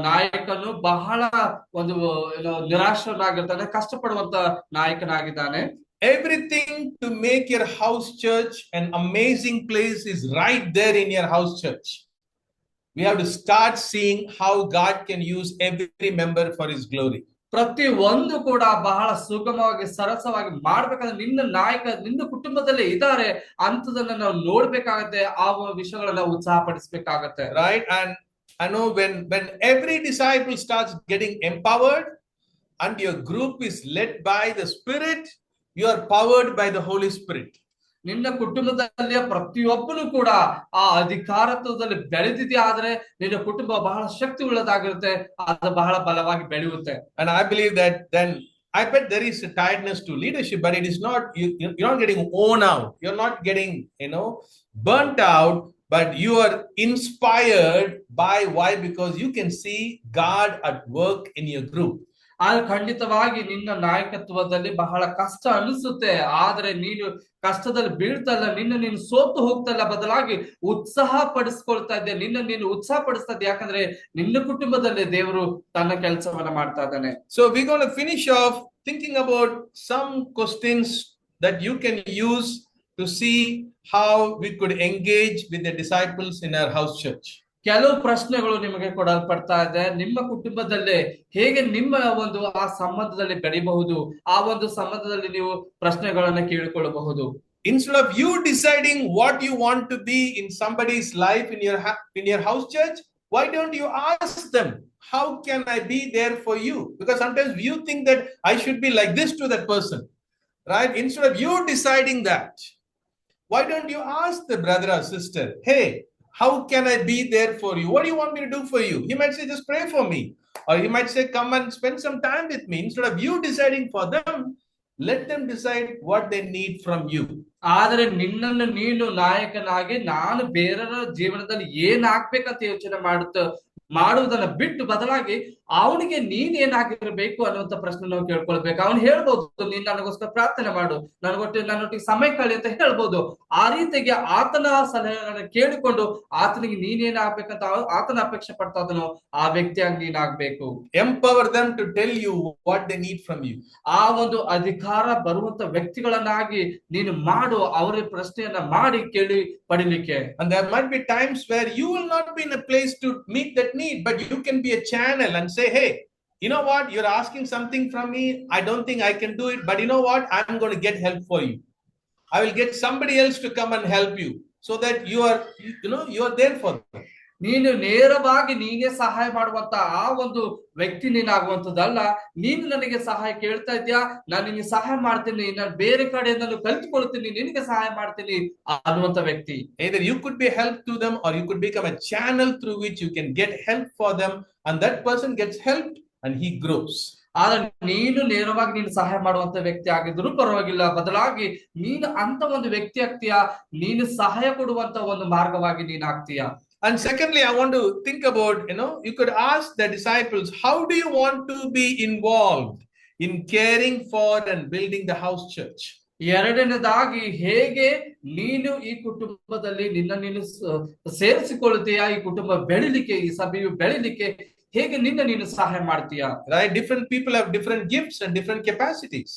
ನಾಯಕನು ಬಹಳ ಒಂದು ನಿರಾಶನಾಗಿರ್ತಾನೆ, ಕಷ್ಟಪಡುವಂತ ನಾಯಕನಾಗಿದ್ದಾನೆ. Everything to make your house church an amazing place is right there in your house church. We have to start seeing how God can use every member for his glory. ಪ್ರತಿ ಒಂದು ಕೂಡ ಬಹಳ ಸುಗಮವಾಗಿ ಸರಸವಾಗಿ ಮಾಡ್ಬೇಕಂದ್ರೆ ನಿನ್ನ ಕುಟುಂಬದಲ್ಲಿ ಇದ್ದಾರೆ ಅಂತದನ್ನ ನಾವು ನೋಡ್ಬೇಕಾಗತ್ತೆ, ಆ ವಿಷಯಗಳನ್ನ ಉತ್ಸಾಹ ಪಡಿಸ್ಬೇಕಾಗತ್ತೆ. Right? And I know when every disciple starts getting empowered and your group is led by the Spirit, you are powered by the Holy Spirit. ನಿನ್ನ ಕುಟುಂಬದಲ್ಲಿ ಪ್ರತಿಯೊಬ್ಬನು ಕೂಡ ಆ ಅಧಿಕಾರತ್ವದಲ್ಲಿ ಬೆಳೆದಿದೆಯಾ ಆದ್ರೆ ನಿನ್ನ ಕುಟುಂಬ ಬಹಳ ಶಕ್ತಿ ಉಳ್ಳದಾಗಿರುತ್ತೆ, ಅದು ಬಹಳ ಬಲವಾಗಿ ಬೆಳೆಯುತ್ತೆ. And I believe that then I bet there is a tiredness to leadership, but it is not, you're not getting worn out, you're not getting burnt out, but you are inspired by why? Because you can see God at work in your group. ಖಂಡಿತವಾಗಿ ನಿನ್ನ ನಾಯಕತ್ವದಲ್ಲಿ ಬಹಳ ಕಷ್ಟ ಅನಿಸುತ್ತೆ, ಆದ್ರೆ ನೀನು ಕಷ್ಟದಲ್ಲಿ ಬೀಳ್ತಲ್ಲ, ನೀನು ಸೋತು ಹೋಗ್ತಲ್ಲ, ಬದಲಾಗಿ ಉತ್ಸಾಹ ಪಡಿಸ್ಕೊಳ್ತಾ ಇದ್ದೆ, ನೀನು ಉತ್ಸಾಹ ಪಡಿಸ್ತಾ ಇದ್ದೆ, ಯಾಕಂದ್ರೆ ನಿನ್ನ ಕುಟುಂಬದಲ್ಲಿ ದೇವರು ತನ್ನ ಕೆಲಸವನ್ನ ಮಾಡ್ತಾ ಇದ್ದಾನೆ. So we're going to finish off thinking about some questions that you can use to see how we could engage with the disciples in our house church. ಕೆಲವು ಪ್ರಶ್ನೆಗಳು ನಿಮಗೆ ಕೊಡಲ್ಪಡ್ತಾ ಇದೆ. ನಿಮ್ಮ ಕುಟುಂಬದಲ್ಲಿ ಹೇಗೆ ನಿಮ್ಮ ಒಂದು ಆ ಸಂಬಂಧದಲ್ಲಿ ಬೆಳೆಯಬಹುದು, ಆ ಒಂದು ಸಂಬಂಧದಲ್ಲಿ ನೀವು ಪ್ರಶ್ನೆಗಳನ್ನ ಕೇಳಿಕೊಳ್ಳಬಹುದು. Instead of you deciding what you want to be in somebody's life in your house church, why don't you ask them, how can I be there for you? Because sometimes you think that I should be like this to that person, right? Instead of you deciding that, why don't you ask the brother or sister, hey, how can I be there for you? What do you want me to do for you? He might say, just pray for me. Or he might say, come and spend some time with me. Instead of you deciding for them, let them decide what they need from you. ಆದ್ರೆ ನಿನ್ನನ್ನು ನೀನು ನಾಯಕನಾಗಿ ನಾನು ಬೇರೆಯವರ ಜೀವನದಲ್ಲಿ ಏನಾಗ್ಬೇಕಂತ ಯೋಚನೆ ಮಾಡುವುದನ್ನ ಬಿಟ್ಟು ಬದಲಾಗಿ ಅವನಿಗೆ ನೀನ್ ಏನಾಗಿರ್ಬೇಕು ಅನ್ನುವಂತ ಪ್ರಶ್ನೆ ನಾವು ಕೇಳ್ಕೊಳ್ಬೇಕು. ಅವನು ಹೇಳ್ಬೋದು, ನೀನ್ ನನಗೋಸ್ಕರ ಪ್ರಾರ್ಥನೆ ಮಾಡು, ನನ್ನೊಟ್ಟಿಗೆ ಸಮಯ ಕಳಿ ಅಂತ ಹೇಳ್ಬೋದು. ಆ ರೀತಿಗೆ ಆತನ ಸಲಹೆಗಳನ್ನ ಕೇಳಿಕೊಂಡು ಆತನಿಗೆ ನೀನೇನಾಗ್ಬೇಕಂತ ಆತನ ಅಪೇಕ್ಷೆ ಪಡ್ತಾ ಇದನೋ ಆ ವ್ಯಕ್ತಿಯಾಗಿ ನೀನಾಗ್ಬೇಕು. Empower them to tell you what they need from you. ಆ ಒಂದು ಅಧಿಕಾರ ಬರುವಂತ ವ್ಯಕ್ತಿಗಳನ್ನಾಗಿ ನೀನು ಮಾಡು, ಅವರ ಪ್ರಶ್ನೆಯನ್ನ ಮಾಡಿ ಕೇಳಿ ಪಡಿಲಿಕ್ಕೆ. And there might be times where you will not be in a place to meet that need, but you can be a channel and say, hey, you know what, you're asking something from me, I don't think I can do it, but you know what, I'm going to get help for you. I will get somebody else to come and help you, so that you are there for them. ನೀನು ನೇರವಾಗಿ ನೀನೇ ಸಹಾಯ ಮಾಡುವಂತ ಆ ಒಂದು ವ್ಯಕ್ತಿ ನೀನಾಗುವಂತದ್ದಲ್ಲ. ನೀನು ನನಗೆ ಸಹಾಯ ಕೇಳ್ತಾ ಇದ್ಯಾ, ನಾನು ನಿನಗೆ ಸಹಾಯ ಮಾಡ್ತೀನಿ, ನಾನು ಬೇರೆ ಕಡೆ ನಾನು ಕಲ್ತ್ಕೊಳ್ತೀನಿ, ನಿನಗೆ ಸಹಾಯ ಮಾಡ್ತೀನಿ ಅನ್ನುವಂತ ವ್ಯಕ್ತಿ. Either you could be help to them, or you could become a channel through which you can get help for them, and that person gets helped and he grows. ಆದ್ರೆ ನೀನು ನೇರವಾಗಿ ನೀನು ಸಹಾಯ ಮಾಡುವಂತ ವ್ಯಕ್ತಿ ಆಗಿದ್ರು ಪರವಾಗಿಲ್ಲ, ಬದಲಾಗಿ ನೀನು ಅಂತ ಒಂದು ವ್ಯಕ್ತಿ ಆಗ್ತೀಯಾ, ನೀನು ಸಹಾಯ ಕೊಡುವಂತ ಒಂದು ಮಾರ್ಗವಾಗಿ ನೀನ್ ಆಗ್ತೀಯಾ. And secondly, I want to think about, you could ask the disciples, how do you want to be involved in caring for and building the house church? ಎರಡನೇದಾಗಿ ಹೇಗೆ ನೀನು ಈ ಕುಟುಂಬದಲ್ಲಿ ನೀನು ಸೇರಿಸಿಕೊಳ್ಳುತ್ತೀಯಾ, ಈ ಕುಟುಂಬ ಬೆಳಿಲಿಕ್ಕೆ, ಈ ಸಭೆಯು ಬೆಳಿಲಿಕ್ಕೆ ಹೇಗೆ ನೀನು ಸಹಾಯ ಮಾಡ್ತೀಯಾ. Right? Different people have different gifts and different capacities.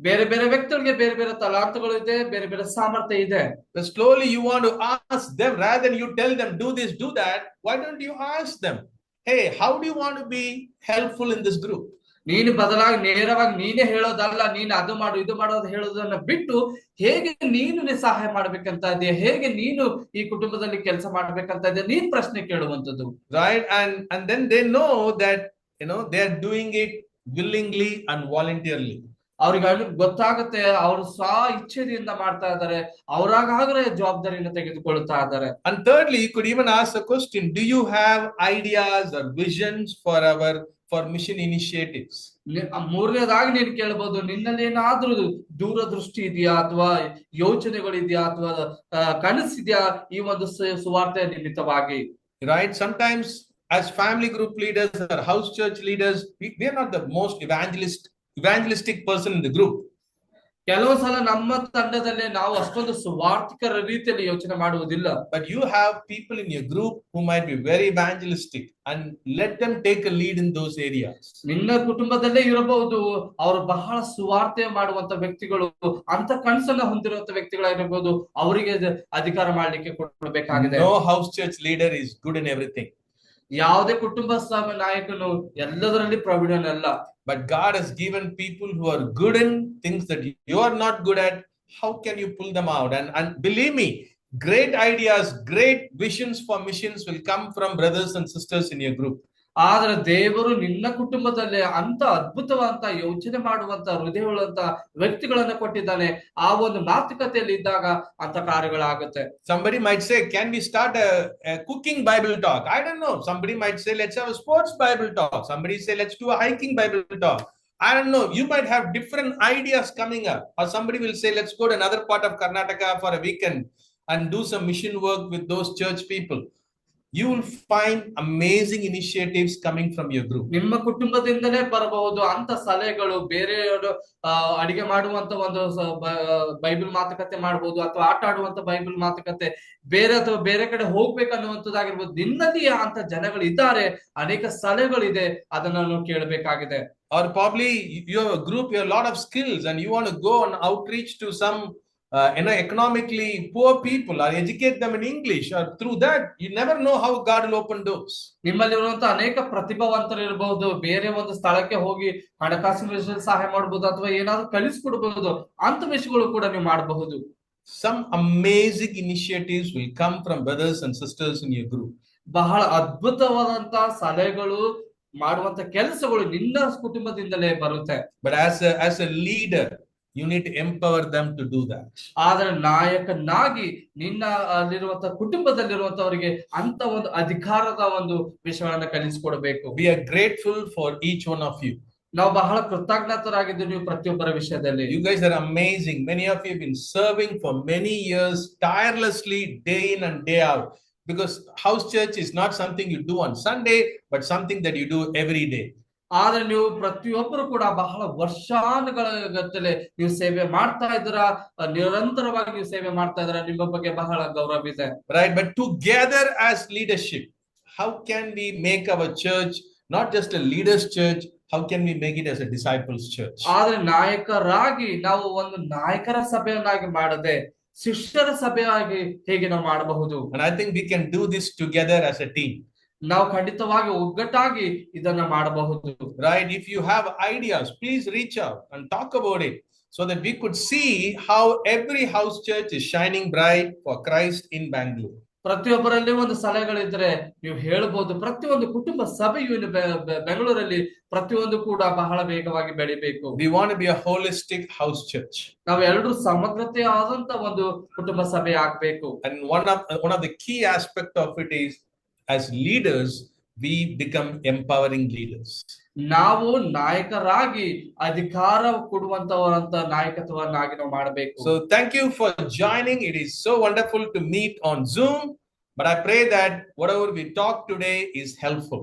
ಬೇರೆ ಬೇರೆ ವ್ಯಕ್ತಿಗಳಿಗೆ ಬೇರೆ ಬೇರೆ ತಲಾಂತಗಳು ಇದೆ, ಬೇರೆ ಬೇರೆ ಸಾಮರ್ಥ್ಯ ಇದೆ. But slowly you want to ask them, rather than you tell them do this, do that, why don't you ask them, hey, how do you want to be helpful in this group? ನೀನು ಬದಲಾಗಿ ನೇರವಾಗಿ ನೀನೇ ಹೇಳೋದಲ್ಲ, ನೀನು ಅದು ಮಾಡು ಇದು ಮಾಡೋದು ಹೇಳೋದನ್ನ ಬಿಟ್ಟು ಹೇಗೆ ನೀನು ಸಹಾಯ ಮಾಡ್ಬೇಕಂತ ಇದೆಯಾ, ಹೇಗೆ ನೀನು ಈ ಕುಟುಂಬದಲ್ಲಿ ಕೆಲಸ ಮಾಡ್ಬೇಕಂತ ಇದೆಯಾ, ನೀನ್ ಪ್ರಶ್ನೆ ಕೇಳುವಂತದ್ದು. Right? And then they know that they are doing it willingly and voluntarily. ಅವ್ರಿಗೆ ಗೊತ್ತಾಗುತ್ತೆ ಅವರು ಸ್ವ ಇಚ್ಛೆಯಿಂದ ಮಾಡ್ತಾ ಇದ್ದಾರೆ, ಅವರಾಗಲೇ ಜವಾಬ್ದಾರಿಯನ್ನು ತೆಗೆದುಕೊಳ್ತಾ ಇದ್ದಾರೆ. And thirdly, you could even ask the question, do you have ideas or visions for mission initiatives? ಮೂರನೇದಾಗಿ ನೀನು ಕೇಳಬಹುದು, ನಿನ್ನಲ್ಲಿ ಏನಾದ್ರೂ ದೂರದೃಷ್ಟಿ ಇದೆಯಾ ಅಥವಾ ಯೋಚನೆಗಳಿದೆಯಾ ಅಥವಾ ಕನಸಿದೆಯಾ ಈ ಒಂದು ಸುವಾರ್ತೆಯ ನಿಮಿತ್ತವಾಗಿ? Right? Sometimes as family group leaders or house church leaders, we are not the most evangelistic person in the group. ಕೆಲವು ಸಲ ನಮ್ಮ ತಂಡದಲ್ಲಿ ನಾವು ಅಷ್ಟೊಂದು ಸುವಾರ್ತಿಕರ ರೀತಿಯಲ್ಲಿ ಯೋಚನೆ ಮಾಡುವುದಿಲ್ಲ. But you have people in your group who might be very evangelistic, and let them take a lead in those areas. ನಿನ್ನ ಕುಟುಂಬದಲ್ಲೇ ಇರಬಹುದು, ಅವರು ಬಹಳ ಸುವಾರ್ತೆ ಮಾಡುವಂತ ವ್ಯಕ್ತಿಗಳು, ಅಂತ ಕನಸನ್ನ ಹೊಂದಿರುವಂತ ವ್ಯಕ್ತಿಗಳಾಗಿರಬಹುದು, ಅವರಿಗೆ ಅಧಿಕಾರ ಮಾಡ್ಲಿಕ್ಕೆ ಕೊಡಬೇಕಾಗಿದೆ. No house church leader is good in everything. ಯಾವುದೇ ಕುಟುಂಬ ನಾಯಕನು ಎಲ್ಲದರಲ್ಲಿ ಪ್ರವೀಣನಲ್ಲ. But God has given people who are good in things that you are not good at. How can you pull them out? And believe me, great ideas, great visions for missions will come from brothers and sisters in your group. ಆದ್ರೆ ದೇವರು ನಿನ್ನ ಕುಟುಂಬದಲ್ಲಿ ಅಂತ ಅದ್ಭುತವಂತ ಯೋಚನೆ ಮಾಡುವಂತ ಹೃದಯವುಳ್ಳಂತ ವ್ಯಕ್ತಿಗಳನ್ನ ಕೊಟ್ಟಿದ್ದಾನೆ. ಆ ಒಂದು ಮಾತುಕತೆಯಲ್ಲಿ ಇದ್ದಾಗ ಅಂತ ಕಾರ್ಯಗಳಾಗುತ್ತೆ. Somebody might say, can we start a cooking Bible talk? I don't know. Somebody might say, let's have a sports Bible talk. Somebody say, let's do a hiking Bible talk. I don't know. You might have different ideas coming up. Or somebody will say, let's go to another part of Karnataka for a weekend and do some mission work with those church people. You will find amazing initiatives coming from your group. ನಿಮ್ಮ ಕುಟುಂಬದಿಂದಲೇ ಬರಬಹುದು ಅಂತ ಸಲಹೆಗಳು. ಬೇರೆಯವರು ಅಡಿಗೆ ಮಾಡುವಂತ ಒಂದು Bible ಮಾತುಕತೆ ಮಾಡಬಹುದು, ಅಥವಾ ಆಟ ಆಡುವಂತ ಬೈಬಲ್ ಮಾತುಕತೆ, ಬೇರೆ ಅಥವಾ ಬೇರೆ ಕಡೆ ಹೋಗ್ಬೇಕನ್ನುವಂಥದ್ದಾಗಿರ್ಬೋದು. ನಿನ್ನದೇ ಅಂತ ಜನಗಳು ಇದ್ದಾರೆ, ಅನೇಕ ಸಲಹೆಗಳಿದೆ, ಅದನ್ನು ಕೇಳಬೇಕಾಗಿದೆ. Or probably you have a group, you have a lot of skills, and you want to go on outreach to some economically poor people, or educate them in English, or through that you never know how God will open doors. ನಿಮ್ಮಲ್ಲಿರುವಂತ ಅನೇಕ ಪ್ರತಿಭಾವಂತರು ಇರಬಹುದು, ಬೇರೆ ಒಂದು ಸ್ಥಳಕ್ಕೆ ಹೋಗಿ ಹಣಕಾಸಿನ ವಿಷಯದಲ್ಲಿ ಸಹಾಯ ಮಾಡಬಹುದು, ಅಥವಾ ಏನಾದ್ರು ಕಲಿಸ್ಕೊಡ್ಬಹುದು, ಅಂತ ವಿಷಯಗಳು ಕೂಡ ನೀವು ಮಾಡಬಹುದು. Some amazing initiatives will come from brothers and sisters in your group. ಬಹಳ ಅದ್ಭುತವಾದಂತ ಸಲಹೆಗಳು ಮಾಡುವಂತ ಕೆಲಸಗಳು ನಿನ್ನ ಕುಟುಂಬದಿಂದಲೇ ಬರುತ್ತೆ. But as a leader, you need to empower them to do that. ಆದ್ರೆ ನಾಯಕನಾಗಿ ನಿನ್ನ ಅಲ್ಲಿರುವಂತ ಕುಟುಂಬದಲ್ಲಿರುವಂತವರಿಗೆ ಅಂತ ಒಂದು ಅಧಿಕಾರದ ಒಂದು ವಿಷಯಗಳನ್ನ ಕಲಿಸಿಕೊಡಬೇಕು. We are grateful for each one of you. ನಾವು ಬಹಳ ಕೃತಜ್ಞತರಾಗಿದ್ದು ನೀವು ಪ್ರತಿಯೊಬ್ಬರ ವಿಷಯದಲ್ಲಿ. You guys are amazing. Many of you have been serving for many years tirelessly, day in and day out, because house church is not something you do on Sunday, but something that you do every day. ಆದ್ರೆ ನೀವು ಪ್ರತಿಯೊಬ್ಬರು ಕೂಡ ಬಹಳ ವರ್ಷಾನುಗಳ ಗಟ್ಟಲೆ ನೀವು ಸೇವೆ ಮಾಡ್ತಾ ಇದ್ದೀರಾ, ನಿರಂತರವಾಗಿ ನೀವು ಸೇವೆ ಮಾಡ್ತಾ ಇದ್ದೀರಾ. ನಿಮ್ಮ ಬಗ್ಗೆ ಬಹಳ ಗೌರವ ಇದೆ. Right, but together as leadership, how can we make our church not just a leaders church? How can we make it as a disciples church? ಆದ್ರೆ ನಾಯಕರಾಗಿ ನಾವು ಒಂದು ನಾಯಕರ ಸಭೆಯನ್ನಾಗಿ ಮಾಡದೆ ಶಿಷ್ಯರ ಸಭೆಯಾಗಿ ಹೇಗೆ ನಾವು ಮಾಡಬಹುದು? And I think we can do this together as a team. ನಾವು ಖಂಡಿತವಾಗಿ ಒಗ್ಗಟ್ಟಾಗಿ ಇದನ್ನ ಮಾಡಬಹುದು. Right, if you have ideas, please reach out and talk about it, so that we could see how every house church is shining bright for Christ in Bangalore. ಪ್ರತಿಯೊಬ್ಬರಲ್ಲಿ ಒಂದು ಸಲಹೆಗಳಿದ್ರೆ ನೀವು ಹೇಳ್ಬೋದು. ಪ್ರತಿಯೊಂದು ಕುಟುಂಬ ಸಭೆಯು ಬೆಂಗಳೂರಲ್ಲಿ ಪ್ರತಿಯೊಂದು ಕೂಡ ಬಹಳ ವೇಗವಾಗಿ ಬೆಳಿಬೇಕು. We want to be a holistic house church. ನಾವು ಎಲ್ಲರೂ ಸಮಗ್ರತೆ ಆದಂತ ಒಂದು ಕುಟುಂಬ ಸಭೆ ಆಗ್ಬೇಕು. And one of the key aspect of it is, as leaders, we become empowering leaders. ನಾವು ನಾಯಕರಾಗಿ ಅಧಿಕಾರ ಕೊಡುವಂತವರಂತ ನಾಯಕತ್ವವನ್ನಾಗಿ ನಾವು ಮಾಡಬೇಕು. So thank you for joining. It is so wonderful to meet on Zoom, but I pray that whatever we talk today is helpful.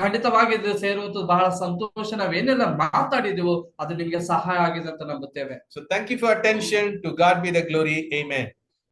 ಖಂಡಿತವಾಗಿ ಇದು ಸೇರುವುದು ಬಹಳ ಸಂತೋಷ. ನಾವೇನೆಲ್ಲ ಮಾತಾಡಿದೆವು ಅದು ನಿಮಗೆ ಸಹಾಯ ಆಗಿದೆ ಅಂತ ನಂಬುತ್ತೇವೆ. So thank you for attention. To God be the glory. Amen.